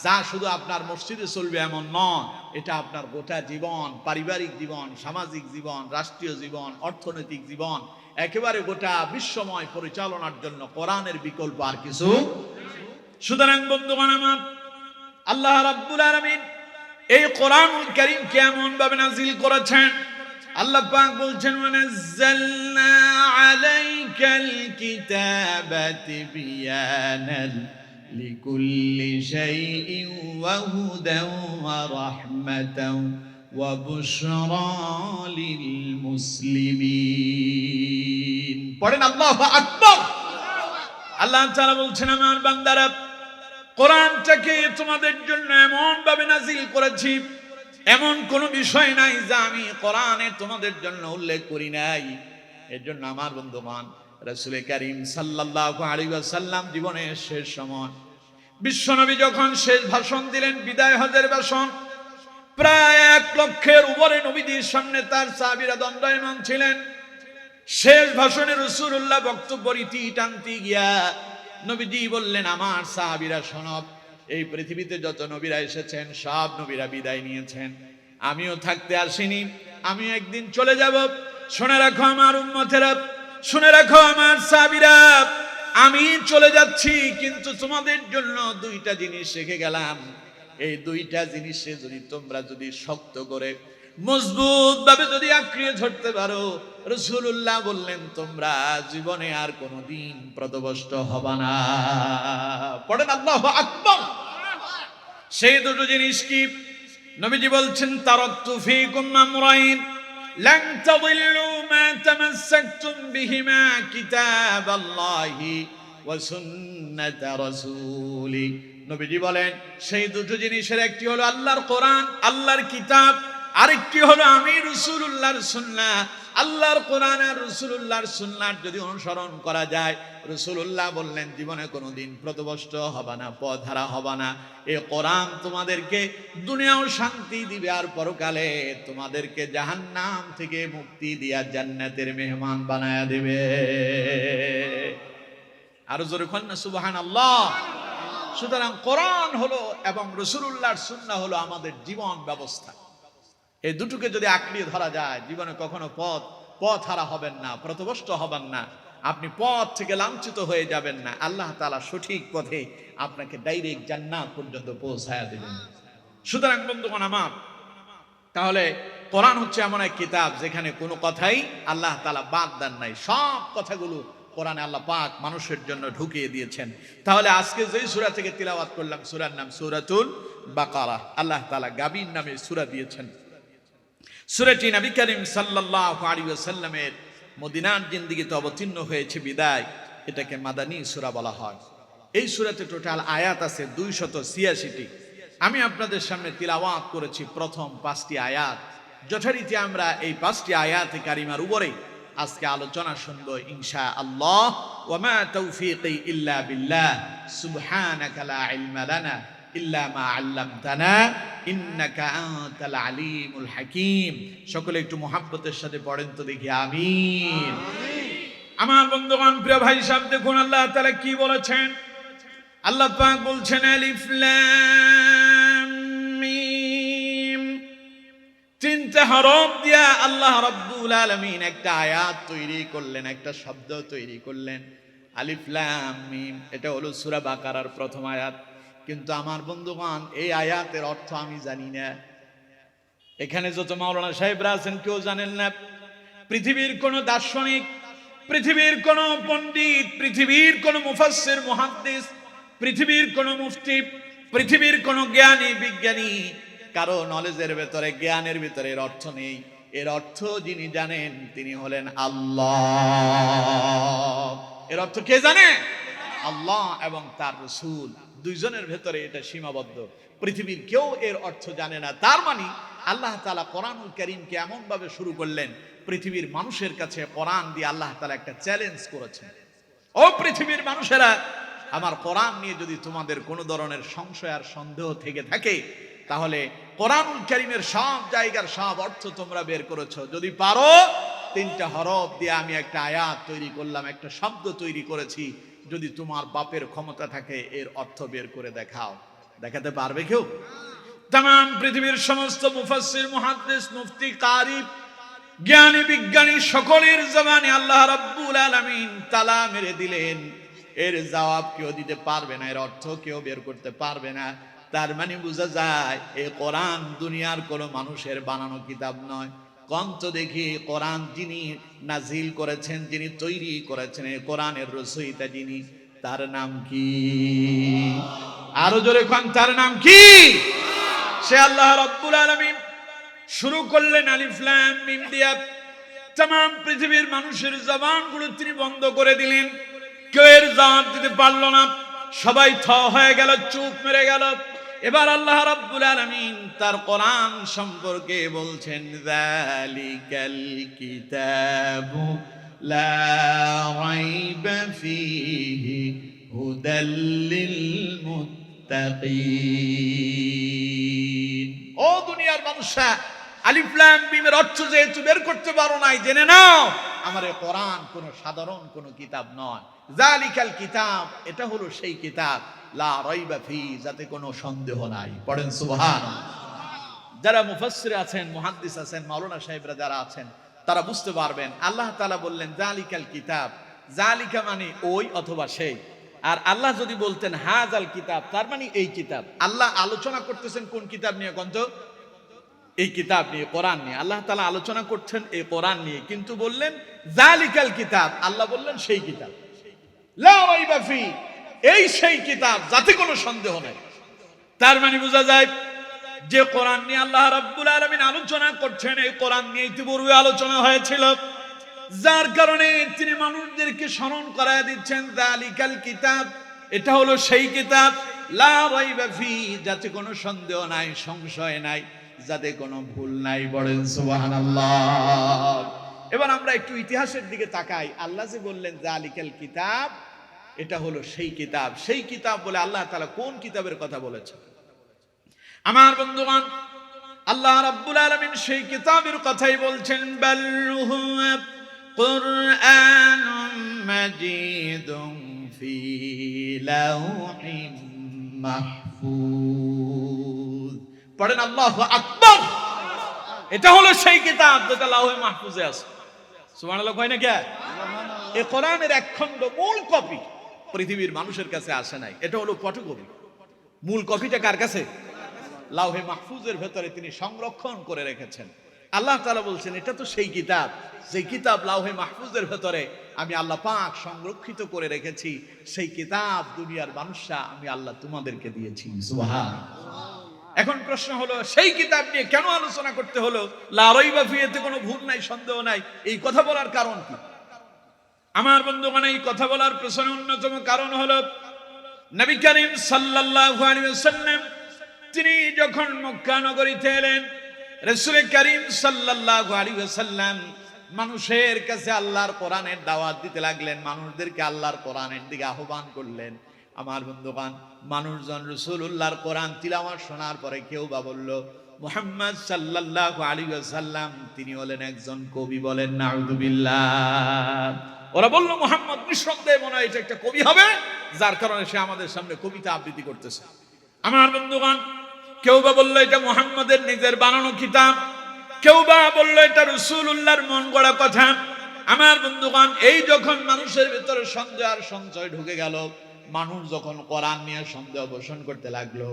যা শুধু আপনার মসজিদে চলবে এমন নয়, এটা আপনার গোটা জীবন, পারিবারিক জীবন, সামাজিক জীবন, রাষ্ট্রীয় জীবন, অর্থনৈতিক জীবন, একেবারে গোটা বিশ্বময় পরিচালনার জন্য কোরআনের বিকল্প আর কিছু। সুতরাং বন্ধুগণ আমার, আল্লাহ রাব্বুল আলামিন এই কোরআনুল কারীম কেমন ভাবে নাযিল করেছেন? আল্লাহ পাক বলছেন ওয়ানাজ্জালনা আলাইকাল কিতাবা তিবয়ানাল লিকুল্লি শাইইন ওয়া হুদান ওয়া রাহমাতান ওয়া বুশরা লিল মুসলিমিন। পড়েন আল্লাহু আকবার। আল্লাহ তাআলা বলছেন আমার বান্দারা, কোরআনটাকে তোমাদের জন্য এমন ভাবে নাজিল করেছি, এমন কোন বিষয় নাই যা আমি কোরআনে তোমাদের জন্য উল্লেখ করি নাই। এর জন্য আমার বন্ধুগণ, রাসূল কারীম সাল্লাল্লাহু আলাইহি ওয়াসাল্লাম জীবনের শেষ সময় বিশ্বনবী যখন শেষ ভাষণ দিলেন, বিদায় হজের ভাষণ, প্রায় 1 লক্ষের উপরে নবীজির সামনে তার সাহাবীরা দণ্ডায়মান ছিলেন। শেষ ভাষণে রাসূলুল্লাহ বক্তব্য রীতি টানতে গিয়া নবীজি বললেন, আমার সাহাবীরা শোনব, এই পৃথিবীতে যত নবীরা এসেছেন সব নবীরা বিদায় নিয়েছেন, আমিও থাকতে আসিনি, আমি একদিন চলে যাব। শুনে রাখো আমার উম্মতেরা, শুনে রাখো আমার সাহাবীরা, আমি চলে যাচ্ছি, কিন্তু তোমাদের জন্য 2টা জিনিস রেখে গেলাম। এই 2টা জিনিসে যদি তোমরা যদি শক্ত করে মজবুত ভাবে যদি আঁকড়িয়ে ধরতে পারো, রাসূলুল্লাহ বললেন তোমরা জীবনে আর কোনোদিন পথভ্রষ্ট হবে না। পড়েন আল্লাহু আকবার। সেই 2টো জিনিস কি? নবীজি বলছেন, তারাকতু ফীকুম আমরাইন লান তাদিল্লু মা তামাসসাকতুম বিহিমা কিতাবাল্লাহি ওয়া সুন্নাত রাসূলি। নবীজি বলেন, সেই 2টো জিনিসের একটি হলো আল্লাহর কোরআন, আল্লাহর কিতাব, আরেকটি হলো আমি রাসূলুল্লাহর সুন্নাহ। আল্লাহর কোরআন আর রাসূলুল্লাহর সুন্নাহ যদি অনুসরণ করা যায়, রাসূলুল্লাহ বললেন জীবনে কোনোদিন পথভ্রষ্ট হবে না, পথহারা হবে না। এই কোরআন তোমাদেরকে দুনিয়াও শান্তি দিবে, আর পরকালে তোমাদেরকে জাহান্নাম থেকে মুক্তি দিয়া জান্নাতের মেহমান বানায়া দিবে। আরো জোরে বলেন না সুবহানাল্লাহ। সুতরাং কোরআন হলো এবং রাসূলুল্লাহর সুন্নাহ হলো আমাদের জীবন ব্যবস্থা। এই দুটোকে যদি আঁকড়িয়ে ধরা যায়, জীবনে কখনো পথ হারা হবেন না, পথভ্রষ্ট হবেন না, আপনি পথ থেকে লাঞ্ছিত হয়ে যাবেন না। আল্লাহ তাআলা সঠিক পথে আপনাকে ডাইরেক্ট জান্নাত পর্যন্ত পৌঁছায়া দেবেন। সুতরাং বন্ধুগণ আমার, তাহলে কোরআন হচ্ছে এমন এক কিতাব যেখানে কোনো কথাই আল্লাহ তাআলা বাদ দেন নাই, সব কথাগুলো কোরআনে আল্লাহ পাক মানুষের জন্য ঢুকিয়ে দিয়েছেন। তাহলে আজকে যেই সূরা থেকে তিলাওয়াত করলাম, সূরার নাম সূরাতুল বাকারা। আল্লাহ তাআলা গাবিন নামে সূরা দিয়েছেন। সূরাটি নবী করিম সাল্লাল্লাহু আলাইহি ওয়াসাল্লামের মদিনার জিন্দেগিতে অবতীর্ণ হয়েছে বিদায় এটাকে মাদানী সূরা বলা হয়। এই সূরাতে টোটাল আয়াত আছে 286টি। আমি আপনাদের সামনে তিলাওয়াত করেছি প্রথম 5টি আয়াত। যথারীতি আমরা এই 5টি আয়াতে কারিমার উপরে আজকে আলোচনা শুনব ইনশাআল্লাহ। ওয়া মা তাওফীকি ইল্লা বিল্লাহ সুবহানাকা লা ইলমা লানা ইল্লা মা আল্লামতানা ইন্নাকা আনতাল আলিমুল হাকীম। সকলে একটু মুহাব্বতের সাথে পড়েন তো দেখি, আমিন। আমার বন্ধুগণ, প্রিয় ভাই সাহেব, দেখুন আল্লাহ তাআলা কি বলেছেন। আল্লাহ পাক বলছেন, আলিফ লাম মিম, 3টা হরফ দিয়া আল্লাহ রাব্বুল আলামিন একটা আয়াত তৈরি করলেন, একটা শব্দ তৈরি করলেন, আলিফ লাম মিম। এটা হলো সূরা বাকারার প্রথম আয়াত। কিন্তু আমার বন্ধুগণ, এই আয়াতের অর্থ আমি জানি না। এখানে যত মাওলানা সাহেবরা আছেন কেউ জানেন না। পৃথিবীর কোন দার্শনিক, পৃথিবীর কোন পণ্ডিত, পৃথিবীর কোন মুফাসসির মুহাদ্দিস, পৃথিবীর কোন মুফতি, পৃথিবীর কোন জ্ঞানী বিজ্ঞানী, কারো নলেজের ভেতরে, জ্ঞানের ভিতরে এর অর্থ নেই। এর অর্থ যিনি জানেন তিনি হলেন আল্লাহ। এর অর্থ কে জানে? আল্লাহ এবং তার রাসূল, দুইজনের ভেতরে এটা সীমাবদ্ধ। পৃথিবীর কেউ এর অর্থ জানে না। তার মানে আল্লাহ তাআলা কোরআনুল কারীমকে এমন ভাবে শুরু করলেন, পৃথিবীর মানুষের কাছে কোরআন দিয়ে আল্লাহ তাআলা একটা চ্যালেঞ্জ করেছেন। ও পৃথিবীর মানুষেরা, আমার কোরআন নিয়ে যদি তোমাদের কোনো ধরনের সংশয় আর সন্দেহ থেকে থাকে, তাহলে কোরআনুল কারীমের সব জায়গার সব অর্থ তোমরা বের করেছো। যদি পারো, 3টা হরফ দিয়ে আমি একটা আয়াত তৈরি করলাম, একটা শব্দ তৈরি করেছি। যদি তোমার বাপের ক্ষমতা থাকে, এর অর্থ বের করে দেখাও। দেখাতে পারবে কেউ? तमाम পৃথিবীর সমস্ত মুফাসসির, মুহাদ্দিস, মুফতি, কারি, জ্ঞানী বিজ্ঞানী সকলের জবানে আল্লাহ রাব্বুল আলামিন তালা মেরে দিলেন। এর জবাব কেউ দিতে পারবে না, এর অর্থ কেউ বের করতে পারবে না। তার মানে বোঝা যায় এই কোরআন দুনিয়ার কোনো মানুষের বানানো কিতাব নয়। কন্ত দেখি, কোরআন যিনি নাজিল করেছেন, যিনি তৈরি করেছেন, এই কোরআনের রচয়িতা যিনি, তার নাম কি? আরো জোরে কোন, তার নাম কি? সে আল্লাহ রাব্বুল আলামিন শুরু করলেন আলিফ লাম মিম দিয়া। तमाम পৃথিবীর মানুষের জবানগুলো তিনি বন্ধ করে দিলেন। কেউ এর জবাব দিতে পারল না। সবাই থ হয়ে গেল, চুপ মেরে গেল। এবার আল্লাহ রাব্বুল আলামিন তার কোরআন সম্পর্কে বলছেন, যালিকাল কিতাবু লা রাইবা ফীহি হুদাল লিল মুত্তাকিন। ও দুনিয়ার মানুষরা, আলিফ লাম মিমের অর্থ যেহেতু বের করতে পারো নাই, জেনে নাও আমার এই কোরআন কোন সাধারণ কোন কিতাব নয়। যালিকাল কিতাব, এটা হলো সেই কিতাব, লা রাইবা ফি, যাতে কোনো সন্দেহ নাই। পড়েন সুবহানাল্লাহ। যারা মুফাসসির আছেন, মুহাদ্দিস আছেন, মাওলানা সাহেবরা যারা আছেন, তারা বুঝতে পারবেন আল্লাহ তাআলা বললেন যালিকাল কিতাব, যালিকা মানে ওই অথবা সেই। আর আল্লাহ যদি বলতেন হাযাল কিতাব, তার মানে এই কিতাব। আল্লাহ আলোচনা করতেছেন কোন কিতাব নিয়ে? কোন তো এই কিতাব নিয়ে, কোরআন নিয়ে। আল্লাহ তাআলা আলোচনা করছেন এই কোরআন নিয়ে, কিন্তু বললেন যালিকাল কিতাব, আল্লাহ বললেন সেই কিতাব, লা রাইবা ফি, এই সেই কিতাব যাতে কোনো সন্দেহ নাই। তার মানে বোঝা যায় যে কোরআন নিয়ে আল্লাহ রাব্বুল আলামিন আলোচনা করছেন, এই কোরআন নিয়ে ইতিপূর্বে আলোচনা হয়েছিল, যার কারণে তিনি মানুষদেরকে স্মরণ করায় দিচ্ছেন যালিকাল কিতাব, এটা হলো সেই কিতাব, লা রাইবা ফি, যাতে কোনো সন্দেহ নাই, সংশয় নাই, যাতে কোনো ভুল নাই। বলেন সুবহানাল্লাহ। এবার আমরা একটু ইতিহাসের দিকে তাকাই। আল্লাহ যে বললেন যালিকাল কিতাব, এটা হলো সেই কিতাব। সেই কিতাব বলে আল্লাহ তাআলা কোন কিতাবের কথা বলেছেন? আমার বন্ধুগণ, আল্লাহ রাব্বুল আলামিন সেই কিতাবের কথাই বলছেন, বাল হুয়া কুরআনুম মাজিদুম ফি লাউহিম মাহফুজ। পড়েন আল্লাহু আকবার। এটা হলো সেই কিতাব যেটা লাউহে মাহফুজে আছে। সুবহানাল্লাহ কয় না কে? এই কোরআনের এক খণ্ড মূল কপি পৃথিবীর মানুষের কাছে আসে নাই, এটা হলো ফটোকপি। মূল কপিটা কার কাছে? লাউহে মাহফুজের ভেতরে তিনি সংরক্ষণ করে রেখেছেন। আল্লাহ তাআলা বলছেন এটা তো সেই কিতাব, সেই কিতাব লাউহে মাহফুজের ভেতরে আমি আল্লাহ পাক সংরক্ষিত করে রেখেছি। সেই কিতাব দুনিয়ার মানুষরা আমি আল্লাহ তোমাদেরকে দিয়েছি। সুবহানাল্লাহ। এখন প্রশ্ন হলো, সেই কিতাব নিয়ে কেন আলোচনা করতে হলো? লা রাইবা ফি, এতে কোনো ভুল নাই, সন্দেহ নাই, এই কথা বলার কারণ কি? আমার বন্ধুগণ, এই কথা বলার পেছনে অন্যতম কারণ হলো নবী করিম সাল্লাল্লাহু আলাইহি ওয়াসাল্লাম তিনি যখন মক্কা নগরীতে এলেন, রাসূল করিম সাল্লাল্লাহু আলাইহি ওয়াসাল্লাম মানুষের কাছে আল্লাহর কোরআনের দাওয়াত দিতে লাগলেন, মানুষদেরকে আল্লাহর কোরআনের দিকে আহ্বান করলেন। আমার বন্ধুগণ, মানুষজন রাসূলুল্লাহর কোরআন তিলাওয়াত শোনার পরে কেউ বা বলল মুহাম্মদ সাল্লাল্লাহু আলাইহি ওয়াসাল্লাম তিনি হলেন একজন কবি। বলেন নাউযুবিল্লাহ। ওরা বলল মুহাম্মদ নিঃসন্দেহে মনে হয় এটা একটা কবি হবে, যার কারণে সে আমাদের সামনে কবিতা আবৃত্তি করতেছে। আমার বন্ধুগণ, কেউ বা বলল এটা মুহাম্মদের নিজের বানানো কিতাব, কেউ বা বলল এটা রাসূলুল্লাহর মন গড়া কথা। আমার বন্ধুগণ, এই যখন মানুষের ভিতরে সন্দেহ আর সংশয় ঢুকে গেল, মানুষ যখন কোরআন নিয়ে সন্দেহ পোষণ করতে লাগলো,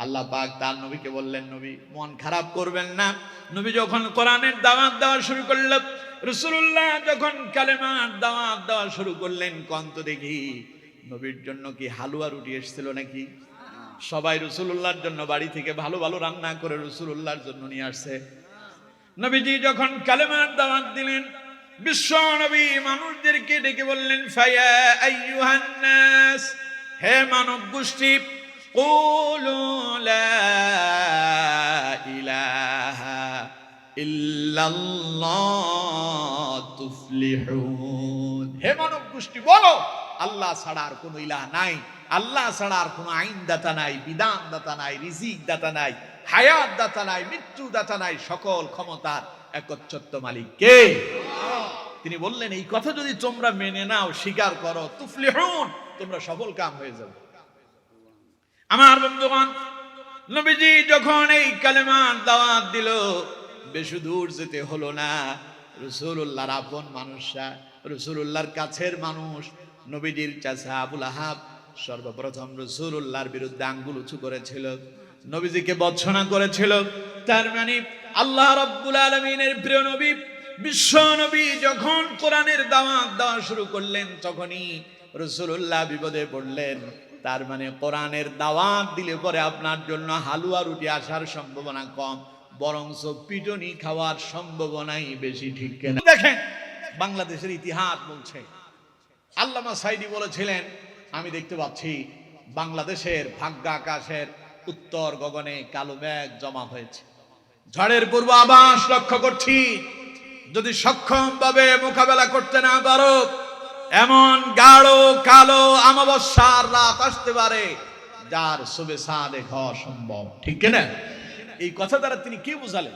আল্লাহ পাক তার নবীকে বললেন, নবী মন খারাপ করবেন না। নবী যখন কোরআনের দাওয়াত দেওয়া শুরু করলেন, রাসূলুল্লাহ যখন কালেমার দাওয়াত দেওয়া শুরু করলেন, কন্ত দেখি নবীর জন্য কি হালুয়া রুটি এসেছিল নাকি? সবাই রাসূলুল্লাহর জন্য বাড়ি থেকে ভালো ভালো রান্না করে রাসূলুল্লাহর জন্য নিয়ে আসছে। নবীজি যখন কালেমার দাওয়াত দিলেন, বিশ্ব নবী মানুষদেরকে ডেকে বললেন, ফায়া আইয়ুহান নাস, হে মানব গোষ্ঠী, কুলু লা ইলাহা ইল্লাল্লাহ তুফলিহুন। হে মানব গোষ্ঠী বলো, আল্লাহ ছাড়া আর কোনো ইলাহ নাই, আল্লাহ ছাড়া আর কোনো আইন দাতা নাই, বিধান দাতা নাই, রিজিক দাতা নাই, হায়াত দাতা নাই, মৃত্যু দাতা নাই, সকল ক্ষমতার একচ্ছত্র মালিক কে? তিনি বললেন এই কথা যদি তোমরা মেনে নাও, স্বীকার করো, তুফলিহুন, তোমরা সফল কাম হয়ে যাবে। আমার বন্ধুগণ, নবীজি যখন এই কালেমার দাওয়াত দিল, বেশি দূর যেতে হলো না। রাসূলুল্লাহর আপন মানুষরা, রাসূলুল্লাহর কাছের মানুষ, নবীজির চাচা আবু লাহাব সর্বপ্রথম রাসূলুল্লাহর বিরুদ্ধে আঙ্গুল উঁচু করেছিল, নবীজিকে বর্জনা করেছিল। তার মানে আল্লাহ রাব্বুল আলামিনের প্রিয় নবী বিশ্ব নবী যখন কোরআনের দাওয়াত দেওয়া শুরু করলেন, তখনই রাসূলুল্লাহ বিপদে পড়লেন। তার মানে কোরআনের দাওয়াত দিলে পরে আপনার জন্য হালুয়া রুটি আসার সম্ভাবনা কম, বরঞ্চ পিটনি খাওয়ার সম্ভাবনাই বেশি, ঠিক কিনা? দেখেন বাংলাদেশের ইতিহাস বলছে, আল্লামা সাইদি বলেছিলেন, আমি দেখতে পাচ্ছি বাংলাদেশের ভাগ্য আকাশের উত্তর গগনে কালো মেঘ জমা হয়েছে। ঝড়ের পূর্বাভাস লক্ষ্য করছি। যদি সক্ষম ভাবে মোকাবেলা করতে না পারো, এমন গাঢ় কালো অমাবস্যার রাত আসতে পারে যার শুভে সাদেক হওয়া সম্ভব। ঠিক কিনা? এই কথা দ্বারা তিনি কি বুঝালেন?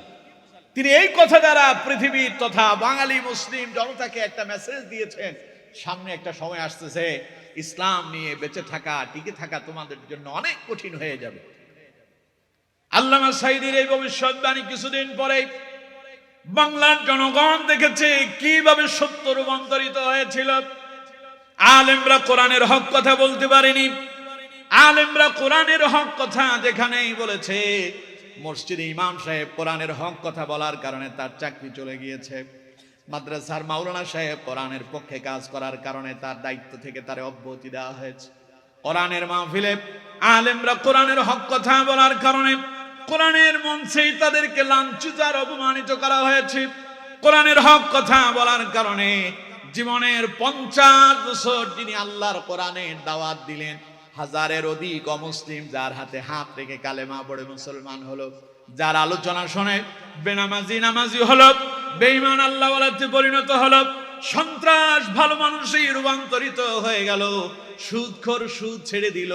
তিনি এই কথা দ্বারা পৃথিবীর তথা বাঙালি মুসলিম জনতাকে একটা মেসেজ দিয়েছেন, সামনে একটা সময় আসতেছে ইসলাম নিয়ে বেঁচে থাকা, টিকে থাকা তোমাদের জন্য অনেক কঠিন হয়ে যাবে। আল্লামা সাঈদীর এই ভবিষ্যৎবাণী কিছুদিন পরে বাংলার জনগণ দেখেছে কিভাবে সত্য রূপান্তরিত হয়েছিল। আলেমরা কোরআনের হক কথা বলতে পারেনি। আলেমরা কোরআনের হক কথা যেখানেই বলেছে, মসজিদে ইমাম সাহেব কোরআনের হক কথা বলার কারণে তার চাকরি চলে গিয়েছে। মাদ্রাসার মাওলানা সাহেব কোরআনের পক্ষে কাজ করার কারণে তার দায়িত্ব থেকে তার অব্যাহতি দেওয়া হয়েছে। কোরআনের মাহফিলে আলেমরা কোরআনের হক কথা বলার কারণে কোরআনের মঞ্চেই তাদেরকে লাঞ্ছিত আর অপমানিত করা হয়েছে। কোরআনের হক কথা বলার কারণে জীবনের 50 বছর যিনি আল্লাহর কোরআনের দাওয়াত দিলেন, হাজারের অধিক অমুসলিম যার হাতে হাত রেখে কালেমা পড়ে মুসলমান হলো, যার আলোচনা শুনে বেনামাজি নামাজি হলো, বেঈমান আল্লাহওয়ালাতে পরিণত হলো, সন্ত্রাস ভালো মানুষই রূপান্তরিত হয়ে গেল, সুদখোর সুদ ছেড়ে দিল,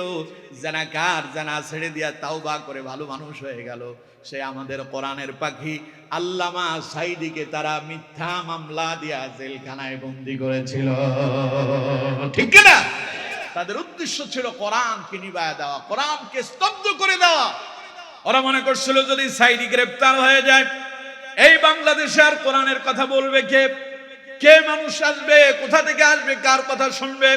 জানাকার জানা ছেড়ে দিয়া তাওবা করে ভালো মানুষ হয়ে গেল। সে আমাদের কোরআনের পাখি আল্লামা সাঈদীকে তারা মিথ্যা মামলা দিয়া জেলখানায় বন্দী করেছিল। ঠিক কিনা? তাদের উদ্দেশ্য ছিল কোরআনকে নিভায়া দেওয়া, কোরআনকে স্তব্ধ করে দেওয়া। ওরা মনে করছিল যদি সাঈদী গ্রেফতার হয়ে যায়, এই বাংলাদেশে আর কোরআনের কথা বলবে কে? কে মানুষ আসবে? কোথা থেকে আসবে? কার কথা শুনবে?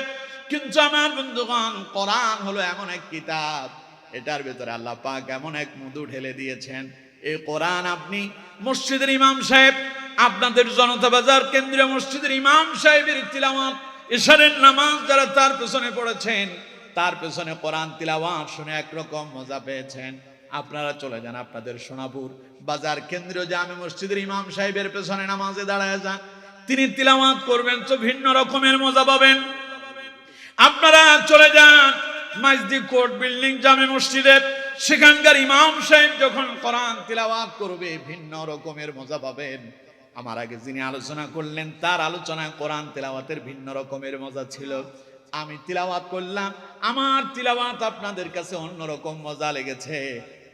কিন্তু আমার বন্ধুগণ, কোরআন হলো এমন এক কিতাব, এটার ভেতরে আল্লাহ পাক এমন এক মধু ঢেলে দিয়েছেন। এই কোরআন আপনি মসজিদের ইমাম সাহেব, আপনাদের জনতা বাজার কেন্দ্রীয় মসজিদের ইমাম সাহেবের তিলাওয়াত, ইশারের নামাজ যারা তার পেছনে পড়েছেন, তার পেছনে কোরআন তিলাওয়াত শুনে একরকম মজা পেয়েছেন। আপনারা চলে যান আপনাদের সোনাপুর বাজার কেন্দ্রীয় জামে মসজিদের ইমাম সাহেবের পেছনে নামাজে দাঁড়ায় যান, তিনি তিলাওয়াত করবেন তো ভিন্ন রকমের মজা পাবেন। আপনারা চলে যান মাইজদি কোর্ট বিল্ডিং জামে মসজিদে, সেখানকার ইমাম সাহেব যখন কোরআন তিলাওয়াত করবে ভিন্ন রকমের মজা পাবেন। আমার আগে যিনি আলোচনা করলেন তার আলোচনায় কোরআন তিলাওয়াতের ভিন্ন রকমের মজা ছিল। আমি তিলাওয়াত করলাম, আমার তিলাওয়াত আপনাদের কাছে অন্যরকম মজা লেগেছে।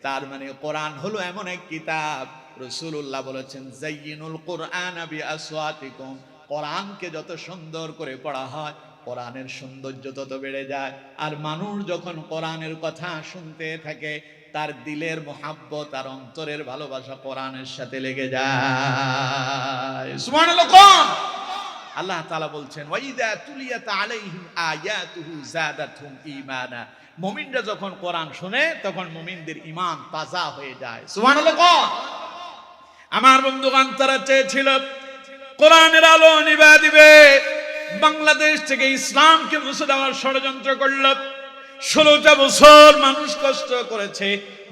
তার মানে কোরআন হলো এমন এক কিতাব, রাসূলুল্লাহ বলেছেন যায়িনুল কুরআন বিআসওয়াতিকুম, কোরআনকে যত সুন্দর করে পড়া হয় কোরআনের সৌন্দর্য তত বেড়ে যায়। আর মানুষ যখন কোরআনের কথা শুনতে থাকে তার দিলের মোহাব্বত আর অন্তরের ভালোবাসা কোরআনের সাথে লেগে যায়। সুবহানাল্লাহ। আল্লাহ তাআলা বলছেন ওয়াইদা তুলিয়াত আলাইহিম আয়াতুহু যাদাতহুম ঈমানা, মুমিনরা যখন কোরআন শুনে তখন মুমিনদের ঈমান তাজা হয়ে যায়। সুবহানাল্লাহ। আমার বন্ধুগণ, তারা চেয়েছিল কোরআনের আলো নিভা দিবে, বাংলাদেশ থেকে ইসলামকে মুছে দেওয়ার ষড়যন্ত্র করল। 16টা বছর মানুষ কষ্ট করেছে,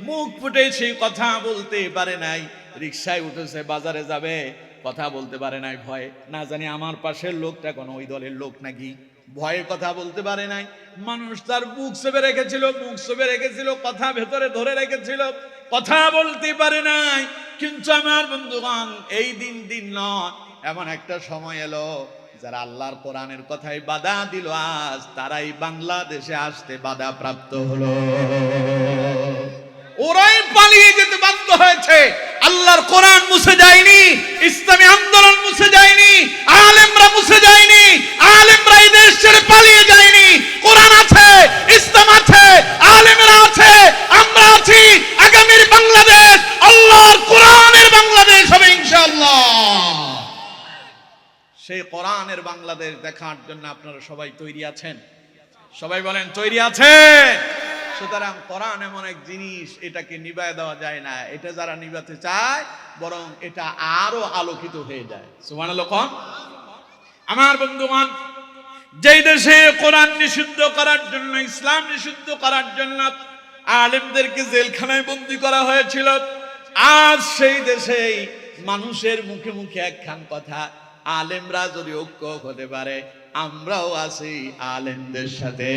মুখ ফুটে সেই কথা বলতে পারে নাই। রিকশায় উঠেছে, বাজারে যাবে, কথা বলতে পারে নাই ভয়ে, না জানি আমার পাশের লোকটা কোন ওই দলের লোক নাকি, ভয়ে কথা বলতে পারে নাই। মানুষ তার বুক চেপে রেখেছিল, কথা ভেতরে ধরে রেখেছিল, কথা বলতে পারে নাই। কিন্তু আমার বন্ধুগণ, এই দিন নয়, এমন একটা সময় এলো যারা আল্লাহর কোরআনের কথাই বাধা দিল, আজ তারাই বাংলাদেশে আসতে বাধা প্রাপ্ত হলো। ওরাই পালিয়ে যেতে বাধ্য হয়েছে। আল্লাহর কোরআন মুছে যায়নি, ইসলামী আন্দোলন মুছে যায়নি, আলেমরা মুছে যায়নি, আলেমরা এই দেশ ছেড়ে পালিয়ে যায়নি। কোরআন আছে, ইসলাম আছে, আলেমরা আছে, আমরা আছি। আগামীর বাংলাদেশ আল্লাহর কোরআনের বাংলাদেশ হবে ইনশাআল্লাহ। সেই কোরআনের বাংলাদেশ দেখার জন্য আপনারা সবাই তৈরি আছেন? সবাই বলেন তৈরি আছে? সুতরাং কোরআন এমন এক জিনিস, এটাকে নিভায় দেওয়া যায় না। এটা যারা নিভাতে চায় বরং এটা আরো আলোকিত হয়ে যায়। সুবহানাল্লাহ। আমার বন্ধুগণ, যেই দেশে কোরআন নিষিদ্ধ করার জন্য, ইসলাম নিষিদ্ধ করার জন্য আলেমদেরকে জেলখানায় বন্দী করা হয়েছিল, আজ সেই দেশেই মানুষের মুখে মুখে একখান কথা, আলেমরা যদি ঐক্য হতে পারে আমরাও আছি আলেমদের সাথে,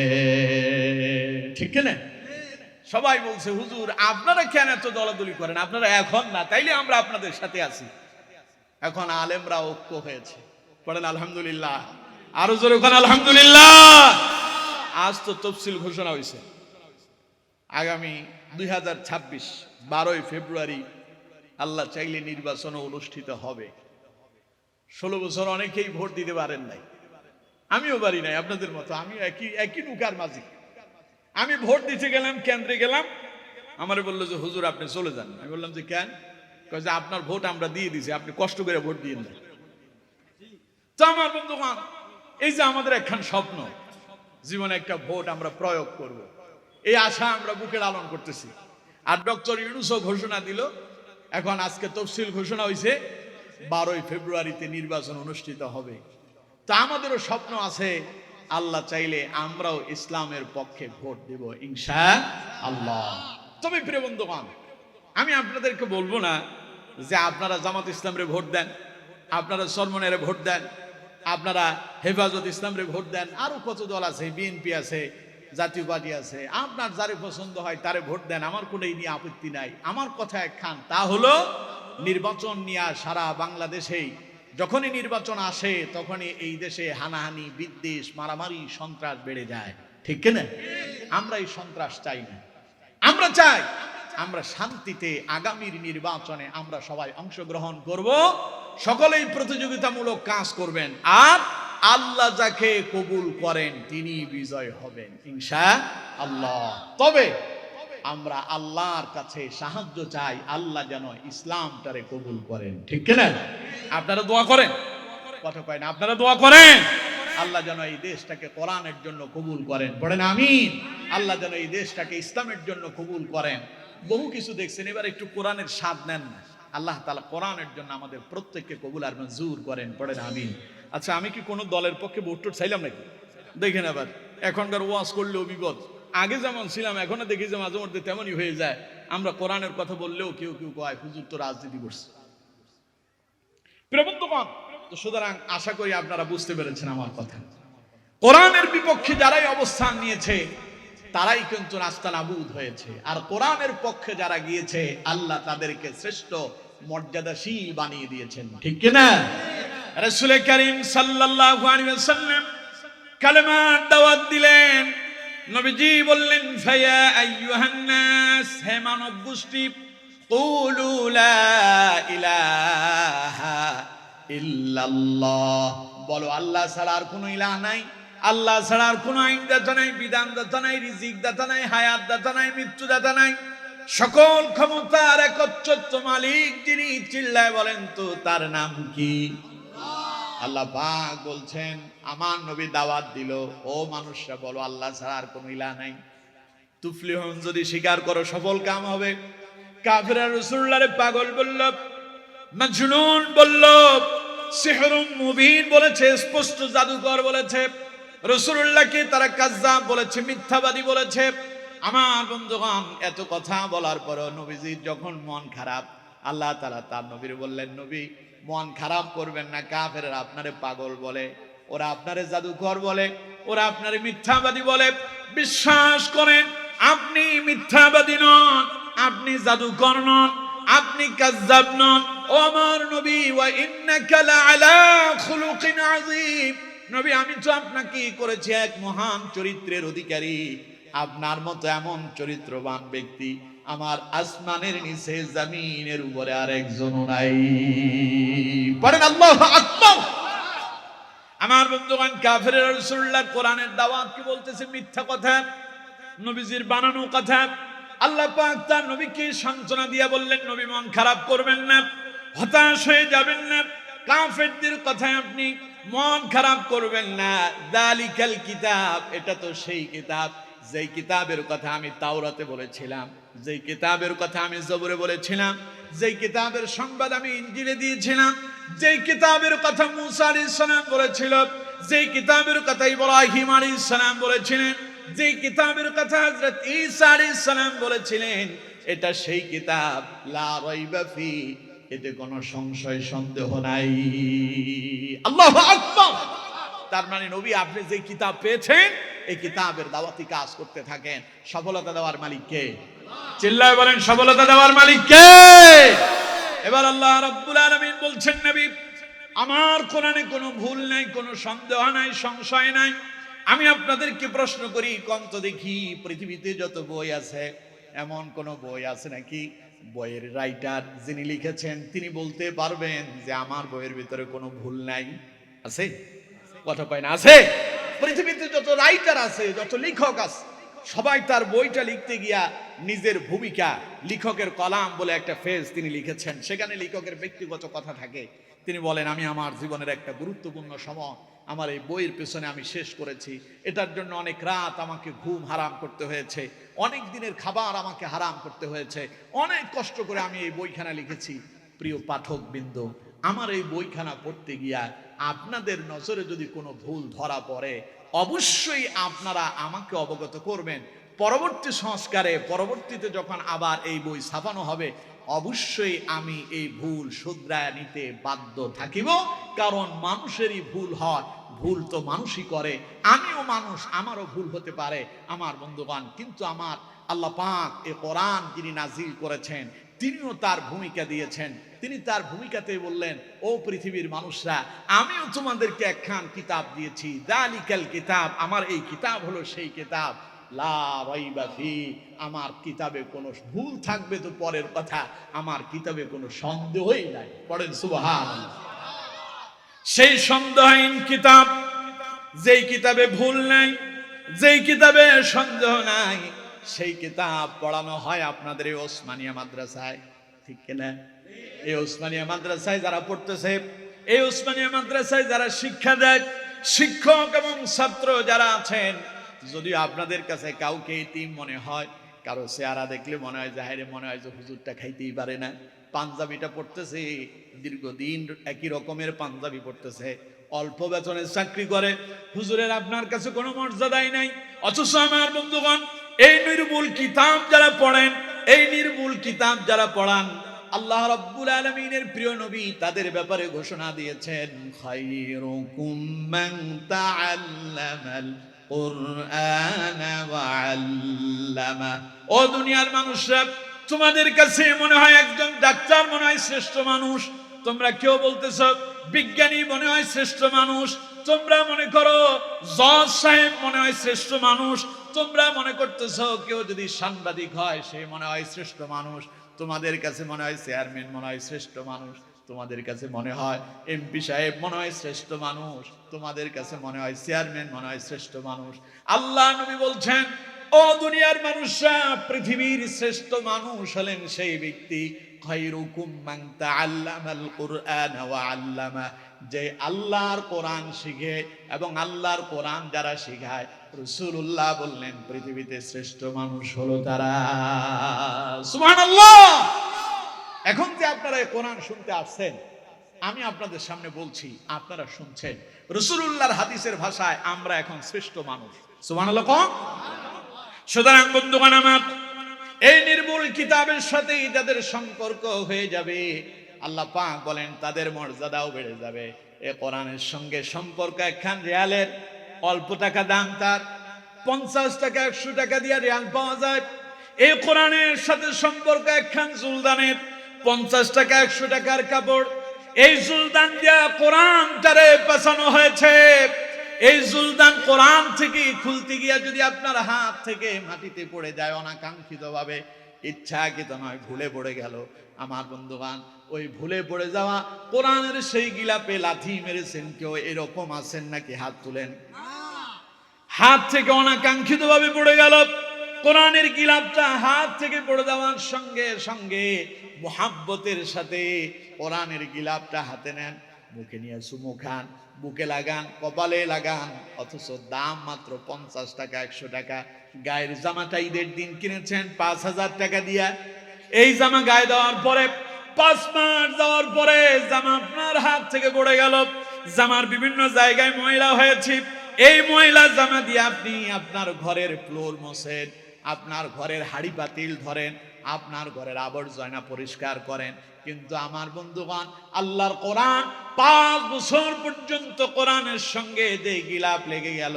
ঠিক না? সবাই বলছে হুজুর আপনারা কেন এত দলাদলি করেন, আপনারা এখন না, তাইলে আমরা আপনাদের সাথে আছি। এখন আলেমরা ঐক্য হয়েছে, পড়েন আলহামদুলিল্লাহ, আরো জোরে কোন আলহামদুলিল্লাহ। আজ তো তফসিল ঘোষণা হয়েছে, আগামী 2026 12ই ফেব্রুয়ারি আল্লাহ চাইলে নির্বাচন অনুষ্ঠিত হবে। 16 বছর অনেকেই ভোট দিতে পারেন নাই, আমিও পারি নাই আপনাদের মতো, আমি একই নৌকার মাঝি। আমি ভোট দিতে গেলাম, কেন্দ্রে গেলাম, আমারে বললো যে হুজুর আপনি চলে যান। আমি বললাম যে কেন? কয় যে আপনার ভোট আমরা দিয়ে দিছি, আপনি কষ্ট করে ভোট দিয়ে না। তো আমার বন্ধুগণ, এই যে আমাদের একখান স্বপ্ন, জীবনে একটা ভোট আমরা প্রয়োগ করব, এই আশা আমরা বুকে লালন করতেছি। আর ডক্টর ইউনূসও ঘোষণা দিল, এখন আজকে তফসিল ঘোষণা হয়েছে, 12ই ফেব্রুয়ারিতে নির্বাচন অনুষ্ঠিত হবে। তা আমাদেরও স্বপ্ন আছে, আল্লাহ চাইলে আমরাও ইসলামের পক্ষে ভোট দেব ইনশাআল্লাহ। তবে প্রিয় বন্ধুগণ, আমি আপনাদেরকে বলবো না যে আপনারা জামাত ইসলামরে ভোট দেন, আপনারা চরমনাইরে ভোট দেন, আপনারা হেফাজত ইসলামরে ভোট দেন, আরো কত দল আছে, বিএনপি আছে, জাতীয় পার্টি আছে, আপনার যারে পছন্দ হয় তারে ভোট দেন, আমার কোনো এই নিয়ে আপত্তি নাই। আমার কথা একখান, তা হলো নির্বাচন নিয়ে সারা বাংলাদেশেই যখনই নির্বাচন আসে তখনই এই দেশে হানাহানি, বিদ্বেষ, মারামারি, সন্ত্রাস বেড়ে যায়, ঠিক কিনা? আমরা এই সন্ত্রাস চাই না, আমরা চাই আমরা শান্তিতে আগামীর নির্বাচনে আমরা সবাই অংশগ্রহণ করব, সকলেই প্রতিযোগিতামূলক কাজ করবেন, আর আল্লাহ যাকে কবুল করেন তিনি বিজয় হবেন ইনশাআল্লাহ। তবে আমরা আল্লাহর কাছে সাহায্য চাই, আল্লাহ যেন ইসলামটারে কবুল করেন, ঠিক কিনা? আপনারা দোয়া করেন, কথা কয় না, আপনারা দোয়া করেন আল্লাহ যেন এই দেশটাকে কোরআনের জন্য কবুল করেন, পড়েন আমিন। আল্লাহ যেন এই দেশটাকে ইসলামের জন্য কবুল করেন। বহু কিছু দেখছেন, এবার একটু কোরআনের স্বাদ নেন না, আল্লাহ তাআলা কোরআনের জন্য আমাদের প্রত্যেককে কবুল আর মঞ্জুর করেন, পড়েন আমিন। আচ্ছা, আমি কি কোনো দলের পক্ষে ভোট টোট চাইলাম নাকি? দেখেন আবার এখনকার ওয়াজ করলেও বিপদ, আগে যেমন ছিলাম এখনো দেখি যে মাঝে মধ্যে তেমনই হয়ে যায়। আমরা কোরআনের কথা বললেও কেউ কেউ কয় হুজুর তো রাজনীতি করছে। প্রিয়বন্ধুগণ, তো সুতরাং আশা করি আপনারা বুঝতে পেরেছেন আমার কথা। কোরআনের বিপক্ষে যারাই অবস্থান নিয়েছে তারাই কিন্তু নাস্তানাবুদ হয়েছে, আর কোরআনের পক্ষে যারা গিয়েছে আল্লাহ তাদেরকে শ্রেষ্ঠ মর্যাদাশীল বানিয়ে দিয়েছেন, ঠিক কিনা? রাসূল করিম সাল্লাল্লাহু আলাইহি ওয়াসাল্লাম কালেমার দাওয়াত দিলেন, নবীজি বললেন ফায়া আইয়ুহান নাস, হে মানব গোষ্ঠী, কুলু লা ইলাহা ইল্লাল্লাহ, বলো আল্লাহ ছাড়া আর কোনো ইলাহ নাই, আল্লাহ ছাড়া আর কোনো আইন দাতা নাই, বিধান দাতা নাই, রিজিক দাতা নাই, হায়াত দাতা নাই, মৃত্যু দাতা নাই, সকল ক্ষমতার একচ্ছত্র মালিক যিনি, চিল্লায় বলেন তো তার নাম কি? আল্লাহ পাক বলছেন, আমার নবী দাওয়াত দিল, ও মানুষরা বলো আল্লাহ ছাড়া আর কোনো ইলাহ নাই। তুফলিহুন, যদি স্বীকার করো সফল কাম হবে। কাফেররা রাসূলুল্লাহরে পাগল বলল, মাজনুন বলল, সিহরুম মুবিন বলেছে, স্পষ্ট জাদুকর বলেছে, রাসূলুল্লাহকে তারা কাজ্জাব বলেছে, মিথ্যাবাদী বলেছে। আমার বন্ধুগণ, এত কথা বলার পরও নবীজির যখন মন খারাপ, আল্লাহ তাআলা তার নবীর বললেন, নবী মন খারাপ করবেন না, কাফেররা আপনারে পাগল বলে, ওরা আপনারে জাদুকর বলে, ওরা আপনারে মিথ্যাবাদী বলে, বিশ্বাস করেন আপনি মিথ্যাবাদী নন, আপনি জাদুকর নন, আপনি কাজ্জাব নন। ও আমার নবী, ওয়া ইন্নাকা লাআলা খুলুকিন আযীম, নবী আমি তো আপনাকে করেছি এক মহান চরিত্রের অধিকারী, আপনার মতো এমন চরিত্রবান ব্যক্তি আমার আসমানের নিচে জমিনের উপরে আরেকজন নাই, পড়েন আল্লাহু আকবার। আমার বন্ধুগণ, কাফেররা রাসূলুল্লাহর কোরআনের দাওয়াত কি বলতেছে? মিথ্যা কথা, নবীজির বানানো কথা। আল্লাহ পাক তার নবীকে সান্ত্বনা দিয়ে বললেন, নবী মন খারাপ করবেন না, হতাশ হয়ে যাবেন না, কাফেরদের কথায় আপনি মন খারাপ করবেন না। যালিকাল কিতাব, এটা তো সেই কিতাব যেই কিতাবের কথা আমি তাওরাতে বলেছিলাম, যেই কিতাবের কথা আমি জবুরে বলেছিলাম, যেই কিতাবের সংবাদ আমি ইনজিলে দিয়েছিলাম, যেই কিতাবের কথা মুসা আলাইহিস সালাম বলেছিল, যেই কিতাবের কথা ইব্রাহিম আলাইহিস সালাম বলেছিলেন, যেই কিতাবের কথা হযরত ঈসা আলাইহিস সালাম বলেছিলেন, এটা সেই কিতাব, লা রাইবা ফি, এতে কোনো সংশয় সন্দেহ নাই। আল্লাহু আকবার। তার মানে নবী আপনি যে কিতাব পেয়েছেন এই কিতাবের দাওয়াতি কাজ করতে থাকেন। সফলতা দেওয়ার মালিক কে? চিল্লায় বলেন সফলতা দেওয়ার মালিক কে? এবার আল্লাহ রাব্বুল আলামিন বলছেন, নবী আমার কোরআনে কোনো ভুল নাই, কোনো সন্দেহ নাই, সংশয় নাই। আমি আপনাদেরকে প্রশ্ন করি, কোন তো দেখি পৃথিবীতে যত বই আছে এমন কোন বই আছে নাকি বইয়ের রাইটার যিনি লিখেছেন তিনি বলতে পারবেন যে আমার বইয়ের ভিতরে কোনো ভুল নাই? আছে? কথা পায় না? আছে? পৃথিবীতে যত রাইটার আছে, যত লেখক আছে, সবাই তার বইটা লিখতে গিয়া নিজের ভূমিকা, লেখকের কলাম বলে একটা ফেজ তিনি লিখেছেন। সেখানে লেখকের ব্যক্তিগত কথা থাকে। তিনি বলেন, আমি আমার জীবনের একটা গুরুত্বপূর্ণ সময় আমার এই বইয়ের পেছনে আমি শেষ করেছি। এটার জন্য অনেক রাত আমাকে ঘুম হারাম করতে হয়েছে, অনেক দিনের খাবার আমাকে হারাম করতে হয়েছে, অনেক কষ্ট করে আমি এই বইখানা লিখেছি। প্রিয় পাঠকবৃন্দ, আমার এই বইখানা পড়তে গিয়া আপনাদের নজরে যদি কোনো ভুল ধরা পড়ে অবশ্যই আপনারা আমাকে অবগত করবেন। পরবর্তী সংস্কারে, পরবর্তীতে যখন আবার এই বই ছাপানো হবে, অবশ্যই আমি এই ভুল শুধরায় নিতে বাধ্য থাকিব। কারণ মানুষেরই ভুল হয়, ভুল তো মানুষই করে, আমিও মানুষ, আমারও ভুল হতে পারে আমার বন্ধুগণ। কিন্তু আমার আল্লাহ পাক এই কোরআন যিনি নাজিল করেছেন তিনিও তার ভূমিকা দিয়েছেন। তিনি তার ভূমিকাতে বললেন, ও পৃথিবীর মানুষরা, আমিও তোমাদেরকে একখান কিতাব দিয়েছি, যালিকাল কিতাব, আমার এই কিতাব হলো সেই কিতাব, লা রাইবা ফি, আমার কিতাবে কোনো ভুল থাকবে তো পরের কথা, আমার কিতাবে কোনো সন্দেহই নাই। পড়েন সুবহানাল্লাহ। সেই সন্দেহহীন কিতাব, যেই কিতাবে ভুল নাই, যেই কিতাবে সন্দেহ নাই, সেই কিতাব পড়ানো হয় আপনাদের এই ওসমানিয়া মাদ্রাসায়, ঠিক কিনা? এই ওসমানিয়া মাদ্রাসায় যারা পড়তেছে, এই ওসমানিয়া মাদ্রাসায় যারা শিক্ষা দেয়, শিক্ষক এবং ছাত্র যারা আছেন, যদি আপনাদের কাছে কাউকে এতিম মনে হয়, কারো চেহারা দেখলে মনে হয় জাহেরে মনে হয় যে হুজুরটা খাইতেই পারে না, পাঞ্জাবিটা পড়তেছে, দীর্ঘদিন একই রকমের পাঞ্জাবি পড়তেছে, অল্প বেতনে চাকরি করে, হুজুরের আপনার কাছে কোনো মর্যাদাই নাই, অথচ আমার বন্ধুগণ এই নির্মূল কিতাব যারা পড়েন, এই নির্মূল কিতাব যারা পড়ান, আল্লাহ রাব্বুল আলামিনের প্রিয় নবী তাদের ব্যাপারে ঘোষণা দিয়েছেন, খায়রুকুম মান তাআল্লামাল কুরআন ওয়া আল্লামা। ও দুনিয়ার মানুষরা, তোমাদের কাছে মনে হয় একজন ডাক্তার মনে হয় শ্রেষ্ঠ মানুষ, তোমরা কেউ বলতেছো বিজ্ঞানী মনে হয় শ্রেষ্ঠ মানুষ, তোমরা মনে করো জজ সাহেব মনে হয় শ্রেষ্ঠ মানুষ, তোমরা মনে করতেছো কেউ যদি সাংবাদিক হয় সে মনে হয় শ্রেষ্ঠ মানুষ, তোমাদের কাছে মনে হয় চেয়ারম্যান মনে হয় শ্রেষ্ঠ মানুষ, তোমাদের কাছে মনে হয় এমপি সাহেব মনে হয় শ্রেষ্ঠ মানুষ, তোমাদের কাছে মনে হয় চেয়ারম্যান মনে হয় শ্রেষ্ঠ মানুষ। আল্লাহ নবী বলছেন, ও দুনিয়ার মানুষরা, পৃথিবীর শ্রেষ্ঠ মানুষ হলেন সেই ব্যক্তি, খায়রুকুম মান তাআল্লামাল কুরআন ওয়া আল্লামা, যে আল্লাহর কোরআন শিখে এবং আল্লাহর কোরআন যারা শিখায়, রাসূলুল্লাহ বললেন পৃথিবীতে শ্রেষ্ঠ মানুষ হলো তারা। সুবহানাল্লাহ। এখন যে আপনারা এই কোরআন শুনতে আসছেন, আমি আপনাদের সামনে বলছি, আপনারা শুনছেন, রাসূলুল্লাহর হাদিসের ভাষায় আমরা এখন শ্রেষ্ঠ মানুষ। সুবহানাল্লাহ। সুতরাং বন্ধুগণ আমার, এই নির্মূল কিতাবের সাথে যাদের সম্পর্ক হয়ে যাবে, আল্লাহ পাক বলেন তাদের মর্যাদাও বেড়ে যাবে। এই কোরআনের সঙ্গে সম্পর্ক একখান রিয়ালের, অল্প টাকা দাম তার, 50 টাকা 100 টাকা দিয়ে রিয়াল পাওয়া যায়। এই কোরআনের সাথে সম্পর্ক একখান জুলদানের, 50 টাকা 100 টাকার কাপড়, এই জুলদান দিয়া কোরআনটারে পেছানো হয়েছে। এই জুলদান কোরআন থেকে খুলতে গিয়া যদি আপনার হাত থেকে মাটিতে পড়ে যায় অনাকাঙ্ক্ষিত ভাবে, ইচ্ছাকৃত নয়, ভুলে পড়ে গেল, আমার বন্ধুবান, ওই ভুলে পড়ে যাওয়া কোরআনের সেই গিলাপে লাথি মেরেছেন কেউ, এরকম আছেন নাকি? হাত তুলেন। হাত থেকে অনাকাঙ্ক্ষিত ভাবে পড়ে গেল, কোরআনের গিলাপটা হাত থেকে পড়ে যাওয়ার সঙ্গে সঙ্গে মুহাব্বতের সাথে কোরআনের গিলাপটা হাতে নেন, মুখে নিয়ে চুমু খান, বুকে লাগান, কপালে লাগান, অথচ দাম মাত্র 50 টাকা 100 টাকা। গায়ের জামাটা ঈদের দিন কিনেছেন 5000 টাকা দিয়া, এই জামা গায়ে দেওয়ার পরে 5 মাস যাওয়ার পরে জামা আপনার হাত থেকে পড়ে গেল, জামার বিভিন্ন জায়গায় ময়লা হয়েছে, এই ময়লা জামা দিয়ে আপনি আপনার ঘরের ফ্লোর মোছেন, আপনার ঘরের হাড়ি পাতিল ধরেন, আপনার ঘরের আবর্জনা পরিষ্কার করেন, কিন্তু আমার বন্ধুগণ আল্লাহর কোরআন 5 বছর পর্যন্ত কোরআনের সঙ্গে যে গিলাপ লেগে গেল,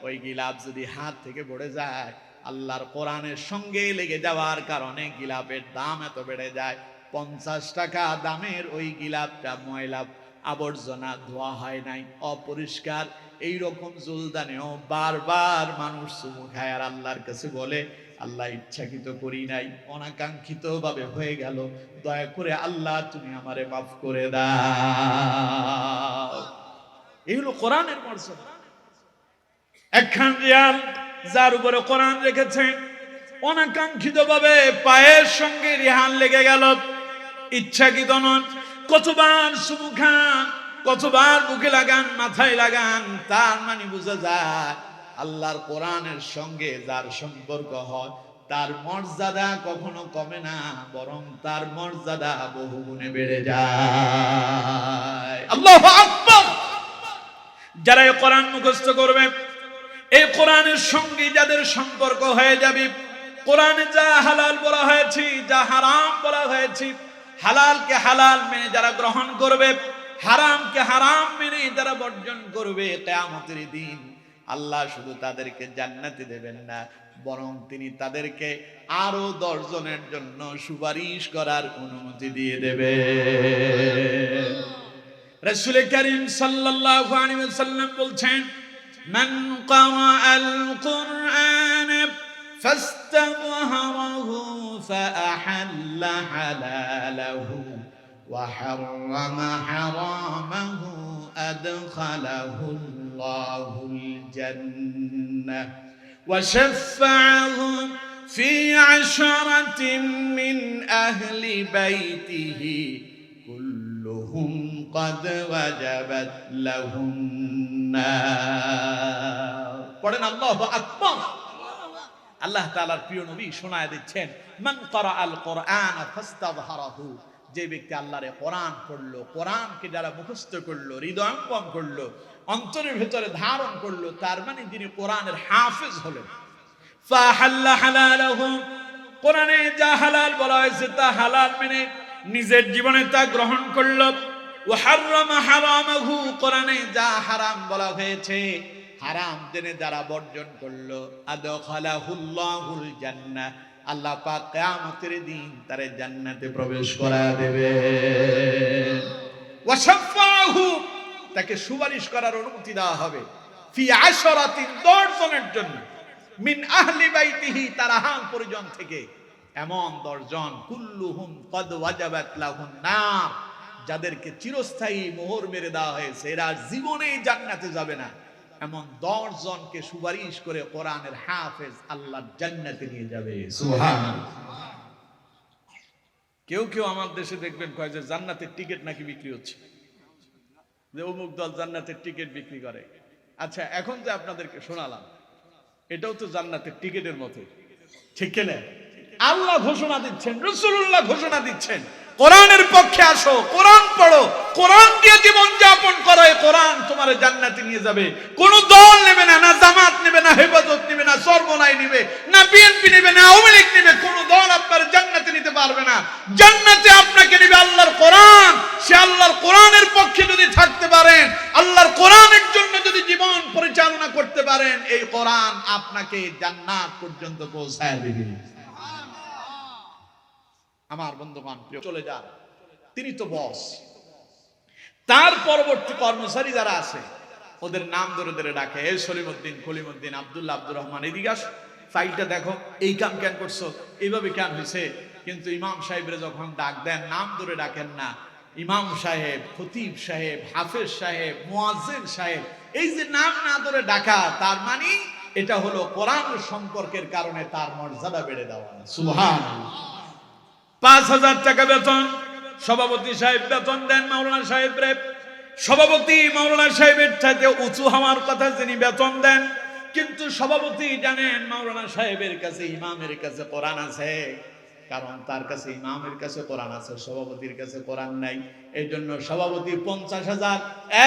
ওই গিলাপ যদি হাত থেকে পড়ে যায়, আল্লাহর কোরআনের সঙ্গে লেগে যাওয়ার কারণে গিলাপের দাম এত বেড়ে যায়। 50 টাকা দামের ওই গিলাপটা ময়লা আবর্জনা ধোয়া হয় নাই, অপরিষ্কার, এইরকম জুলদানেও বারবার মানুষ চুমু খায় আর আল্লাহর কাছে বলে, আল্লাহ ইচ্ছাকৃত করি নাই, অনাকাঙ্ক্ষিত ভাবে হয়ে গেল, দয়া করে আল্লাহ তুমি আমারে মাফ করে দাও। এই হলো কোরআনের মর্যাদা। একখান রিয়াল যার উপরে কোরআন রেখেছেন, অনাকাঙ্ক্ষিত ভাবে পায়ের সঙ্গে রিহান লেগে গেল, ইচ্ছাকৃত নন, কতবার চুমু খান, কতবার বুকে লাগান, মাথায় লাগান, তার মানে বোঝা যায় আল্লাহর কোরআনের সঙ্গে যার সম্পর্ক হয় তার মর্যাদা কখনো কমে না, বরং তার মর্যাদা বহুগুণে বেড়ে যায়। আল্লাহু আকবার। যারা এই কোরআন মুখস্থ করবে, এই কোরআনের সঙ্গে যাদের সম্পর্ক হয়ে যাবে, কোরআনে যা হালাল বলা হয়েছে, যা হারাম বলা হয়েছে, হালালকে হালাল মেনে যারা গ্রহণ করবে, হারামকে হারাম মেনে যারা বর্জন করবে, কিয়ামতের দিন আল্লাহ শুধু তাদেরকে জান্নাতে দেবেন না, বরং তিনি তাদেরকে আরো 10 জনের জন্য সুপারিশ করার অনুমতি দিয়ে দেবেন। রাসূল করিম সাল্লাল্লাহু আলাইহি ওয়াসাল্লাম বলছেন, মান ক্বারাআল কুরআন ফাস্তাযহারাহু ফাআহাল্লা হালালাহু ওয়া হাররামা হারামাহু আদখালাহু আল্লাহুল জান্নাহ ওয়া শাফা'আহু ফি 'আশরাতিন মিন আহলি বাইতিহি কুল্লুহুম قد وجبت لهم النار। পড়েন আল্লাহু আকবার। আল্লাহ তাআলার প্রিয় নবী শোনায় দিচ্ছেন, মান ক্বারাআল কুরআন ফাস্তাযহারাহু, যে ব্যক্তি আল্লাহর কোরআন পড়লো, কোরআনকে যারা মুখস্থ করলো, হৃদয়ঙ্গম করলো, অন্তরের ভিতরে ধারণ করলো, তার মানে যিনি কোরআনের হাফেজ হলেন। ফাহাল্লা হালালাহু, কোরআনে যা হালাল বলা হয়েছে তা হালাল মেনে নিজের জীবনে তা গ্রহণ করলো। ওয়া হাররামা হারামাহু, কোরআনে যা হারাম বলা হয়েছে হারাম জেনে যারা বর্জন করলো, আদখালাহুল্লাহুল জান্নাহ, আল্লাহ পাক কিয়ামতের দিন তারে জান্নাতে প্রবেশ করায় দেবেন। ওয়া শাফা'আহু, তাকে সুপারিশ করার অনুমতি দেওয়া হবে, ফি 'আশরাতিন, 10 জনের জন্য, মিন আহলি বাইতিহি, তার আহাল পরিজন থেকে, এমন 10 জন, কুল্লুহুম কদ ওয়াজাবাত লাহুন নার, যাদেরকে চিরস্থায়ী মোহর মেরে দেওয়া হয়েছে, এরা জীবনেই জান্নাতে যাবে না, এমন 10 জনকে সুপারিশ করে কোরআনের হাফেজ আল্লাহ জান্নাতে নিয়ে যাবে। সুবহানাল্লাহ। কেউ কেউ আমার দেশে দেখবেন কয় যে জান্নাতের টিকিট নাকি বিক্রি হচ্ছে, যে অমুক দল জান্নাতের টিকিট বিক্রি করে। আচ্ছা, এখন যে আপনাদেরকে শোনালাম এটাও তো জান্নাতের টিকিটের মতো, ঠিক কিনা? আল্লাহ ঘোষণা দিচ্ছেন, রাসূলুল্লাহ ঘোষণা দিচ্ছেন, কোরআনের পক্ষে আসো, কোরআন পড়ো, কোরআন দিয়ে জীবন যাপন করো, এই কোরআন তোমার জান্নাতে নিয়ে যাবে। কোন দল নেবে না, না জামাত নেবে, না হেফাজত নেবে, না সর্বনাই নেবে, না বিএনপি নেবে, না আওয়ামী লীগ নেবে, কোন দল আপনার জান্নাতে নিতে পারবে না। জান্নাতে আপনাকে নেবে আল্লাহর কোরআন। সে আল্লাহর কোরআনের পক্ষে যদি থাকতে পারেন, আল্লাহর কোরআনের জন্য যদি জীবন পরিচালনা করতে পারেন, এই কোরআন আপনাকে জান্নাত পর্যন্ত পৌঁছায় দেবে। আমার বন্ধুগণ, চলে যান, তিনি তো বস, তার পরবর্তী কর্মচারী যারা আছে ওদের নাম ধরে ধরে ডাকে, এই সলিমউদ্দিন, কলিমউদ্দিন, আব্দুল্লাহ, আব্দুর রহমান, এদিকে আস, ফাইলটা দেখো, এই কাম কেন করছো, এইভাবে কেন হয়েছে। কিন্তু ইমাম সাহেবরে যখন ডাক দেন, নাম ধরে ডাকেন না, ইমাম সাহেব, খতিব সাহেব, হাফেজ সাহেব, মুয়াজ্জিন সাহেব, এই যে নাম না ধরে ডাকা, তার মানে এটা হলো কোরআন সম্পর্কের কারণে তার মর্যাদা বেড়ে দেওয়া। সুবহানাল্লাহ। 5000 টাকা বেতন সভাপতি সাহেব বেতন দেন মাওলানা সাহেবরে, সভাপতি মাওলানা সাহেবের চাইতে উঁচু হওয়ার কথা যিনি বেতন দেন, কিন্তু সভাপতি জানেন মাওলানা সাহেবের কাছে, ইমামের কাছে কোরআন আছে, কারণ তার কাছে ইমামের কাছে কোরআন আছে, সভাপতির কাছে কোরআন নাই। এই জন্য সভাপতি 50,000,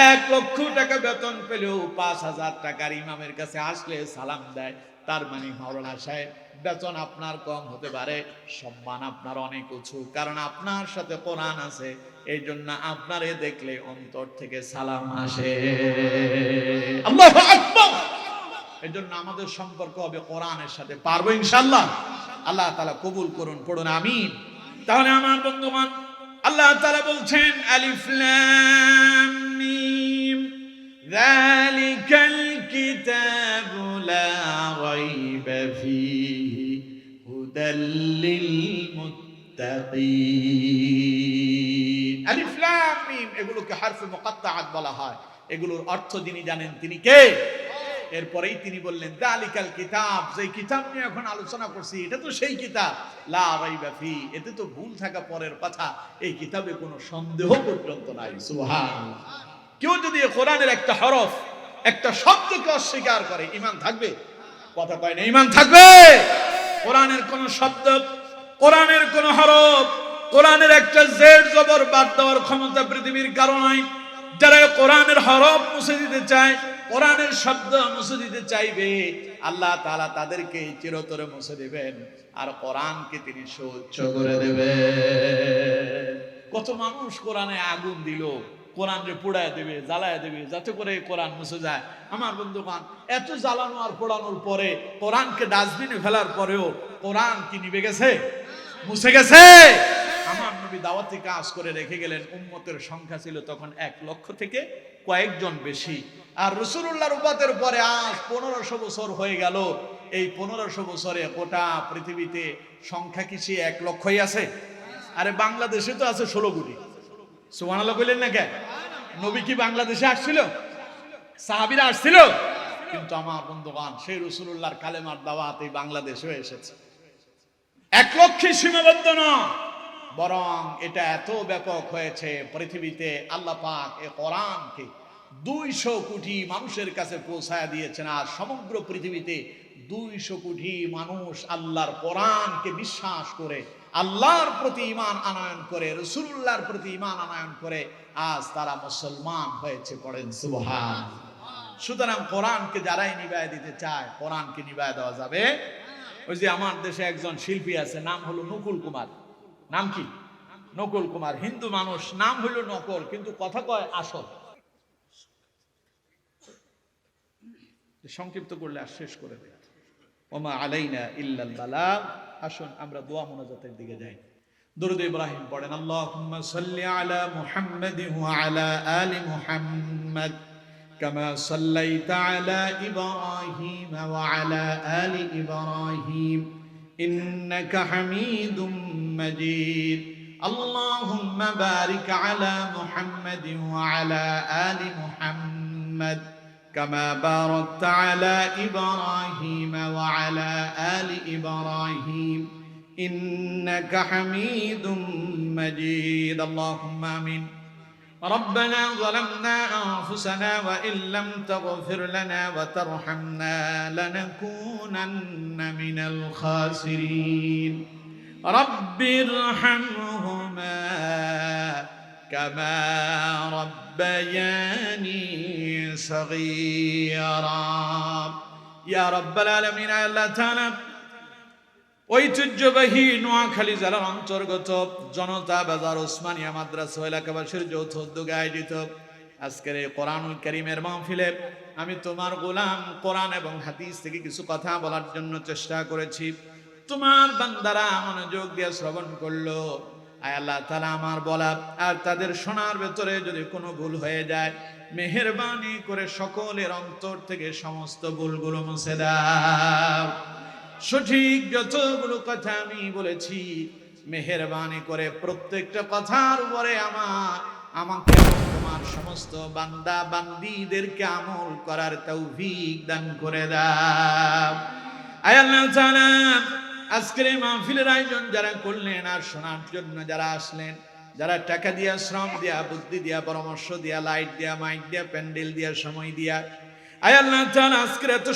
1 লক্ষ টাকা বেতন পেলেও 5,000 টাকার ইমামের কাছে আসলে সালাম দেয়, তার মানে মাওলানা সাহেব বেতন আপনার কম হতে পারে, সম্মান আপনার অনেক উঁচু, কারণ আপনার সাথে কোরআন আছে। এই জন্য আপনারে দেখলে অন্তর থেকে সালাম আসে। আল্লাহু আকবার। এই জন্য আমাদের সম্পর্ক হবে কোরআনের সাথে। পারবো ইনশাআল্লাহ? আল্লাহ তাআলা কবুল করুন, পড়ুন আমিন। তাহলে আমার বন্ধুগণ, আল্লাহ তাআলা বলছেন আলিফ লাম মিম যালিকাল কিতাবু লা রাইবা ফীহি হুদাল লিল মুত্তাকিন। আলিফ লাম মিম এগুলোকে হরফে মুকাত্তাআত বলা হয়। এগুলোর অর্থ যিনি জানেন তিনি কে? এরপরেই তিনি বললেন যালিকাল কিতাব, যে কিতাব নিয়ে এখন আলোচনা করছি এটা তো সেই কিতাব, লা রাইবা ফি, এতে তো ভুল থাকা পরের কথা, এই কিতাবে কোনো সন্দেহ পর্যন্ত নাই। সুবহানাল্লাহ। কেউ যদি কোরআনের একটা হরফ, একটা শব্দকে অস্বীকার করে, ঈমান থাকবে? কথা কয় না, ঈমান থাকবে? কোরআনের কোন শব্দ, কোরআনের কোন হরফ, কোরআনের একটা জের জবর বাদ দেওয়ার ক্ষমতা পৃথিবীর কারো নাই। যারা কোরআনের হরফ মুছে দিতে চায়, কোরআনের শব্দ মুছে দিতে চাইবে, আল্লাহ তাআলা তাদেরকে চিরতরে মুছে দিবেন, আর কোরআনকে তিনি স্বচ্ছ করে দেবেন। কত মানুষ কোরআনে আগুন দিল, কোরআনকে পোড়ায় দেবে, জ্বালায় দেবে, যাতে করে কোরআন মুছে যায়। আমার বন্ধুগণ, এত জ্বালানো আর পোড়ানোর পরে, কোরআনকে ডাস্টবিনে ফেলার পরেও কোরআন কি নিভে গেছে? মুছে গেছে? আমার নবী দাওয়াতি কাজ করে রেখে গেলেন, উম্মতের সংখ্যা ছিল তখন 1 লক্ষ থেকে কয়েকজন বেশি। আর রাসূলুল্লাহর উম্মতের পরে আজ 1500 বছর হয়ে গেল। এই 1500 বছরে গোটা পৃথিবীতে সংখ্যা কি সে 1 লক্ষই আছে? আরে বাংলাদেশে তো আছে 16 কোটি। সুবহানাল্লাহ কইলেন না কেন? নবী কি বাংলাদেশে আসছিল? সাহাবীরা আসছিল? কিন্তু আমার বন্ধুগণ, সেই রাসূলুল্লাহর কালেমার দাওয়াত এই বাংলাদেশেও এসেছে। 1 লক্ষে সীমাবদ্ধ নয়, বরং এটা এত ব্যাপক হয়েছে পৃথিবীতে। আল্লাহ পাক এই কোরআনকে 200 কোটি মানুষের কাছে পৌঁছায় দিয়েছেন। আর সমগ্র পৃথিবীতে 200 কোটি মানুষ আল্লাহর কোরআনকে বিশ্বাস করে, আল্লাহর প্রতি ঈমান আনয়ন করে, রাসূলুল্লাহর প্রতি ঈমান আনয়ন করে আজ তারা মুসলমান হয়েছে। পড়েন সুবহানাল্লাহ। সুতরাং কোরআনকে যারাই নিভায় দিতে চায়, কোরআনকে নিভায় দেওয়া যাবে। ওই যে আমার দেশে একজন শিল্পী আছে, নাম হলো নকুল কুমার। নাম কি? নকুল কুমার। হিন্দু মানুষ, নাম হলো নকল, কিন্তু কথা কয় আসল। সংক্ষিপ্ত করলে আর শেষ করে দেয়। ওমা আলাইনা ইল্লাল বালাগ। আসুন আমরা দোয়া মুনাজাতের দিকে যাই। দরুদ ইব্রাহিম পড়েন। আল্লাহুম্মা সাল্লি আলা মুহাম্মাদি ওয়া আলা আলি মুহাম্মাদ কামা সাল্লাইতা আলা ইব্রাহিম ওয়া আলা আলি ইব্রাহিম ইন্নাকা হামিদুম মাজিদ। আল্লাহুম্মা বারিক আলা মুহাম্মাদি ওয়া আলা আলি মুহাম্মাদ كما باركت على إبراهيم وعلى آل إبراهيم إنك حميد مجيد. اللهم آمين. ربنا ظلمنا أنفسنا وإن لم تغفر لنا وترحمنا لنكونن من الخاسرين. رب ارحمهما كما ربياني صغيرا. يا رب العالمين. আল্লাহ তাআলা ঐতিহ্যবাহী নোয়াখালী জেলার অন্তর্গত জনতা বাজার ওসমানিয়া মাদ্রাসা এলাকাবাসীর যৌথ উদ্যোগে আয়োজিত আজকের এই কোরআনুল কারীমের মাহফিলে আমি তোমার গোলাম কোরআন এবং হাদিস থেকে কিছু কথা বলার জন্য চেষ্টা করেছি। তোমার বান্দারা মনোযোগ দিয়ে শ্রবণ করলো। আয় আল্লাহ তাআলা, আমার বলা আর তাদের শোনার ভেতরে যদি কোনো ভুল হয়ে যায়, মেহেরবানি করে সকলের অন্তর থেকে সমস্ত ভুলগুলো মুছে দাও। সঠিক যতগুলো কথা আমি বলেছি, মেহেরবানি করে প্রত্যেকটা কথার উপরে আমাকে তোমার সমস্ত বান্দা বান্দীদেরকে আমল করার তৌফিক দান করে দাও। আয় আল্লাহ তাআলা, আজকের এই মাহফিলের আয়োজন যারা করলেন আর শোনার জন্য যারা আসলেন, যারা টাকা দিয়া, শ্রম দিয়া, বুদ্ধি দিয়া, পরামর্শ দিয়া, লাইট দিয়া, মাইক দিয়া, প্যান্ডেল দিয়া, সময় দিয়া, আয় আল্লাহ তাআলা আজকের এত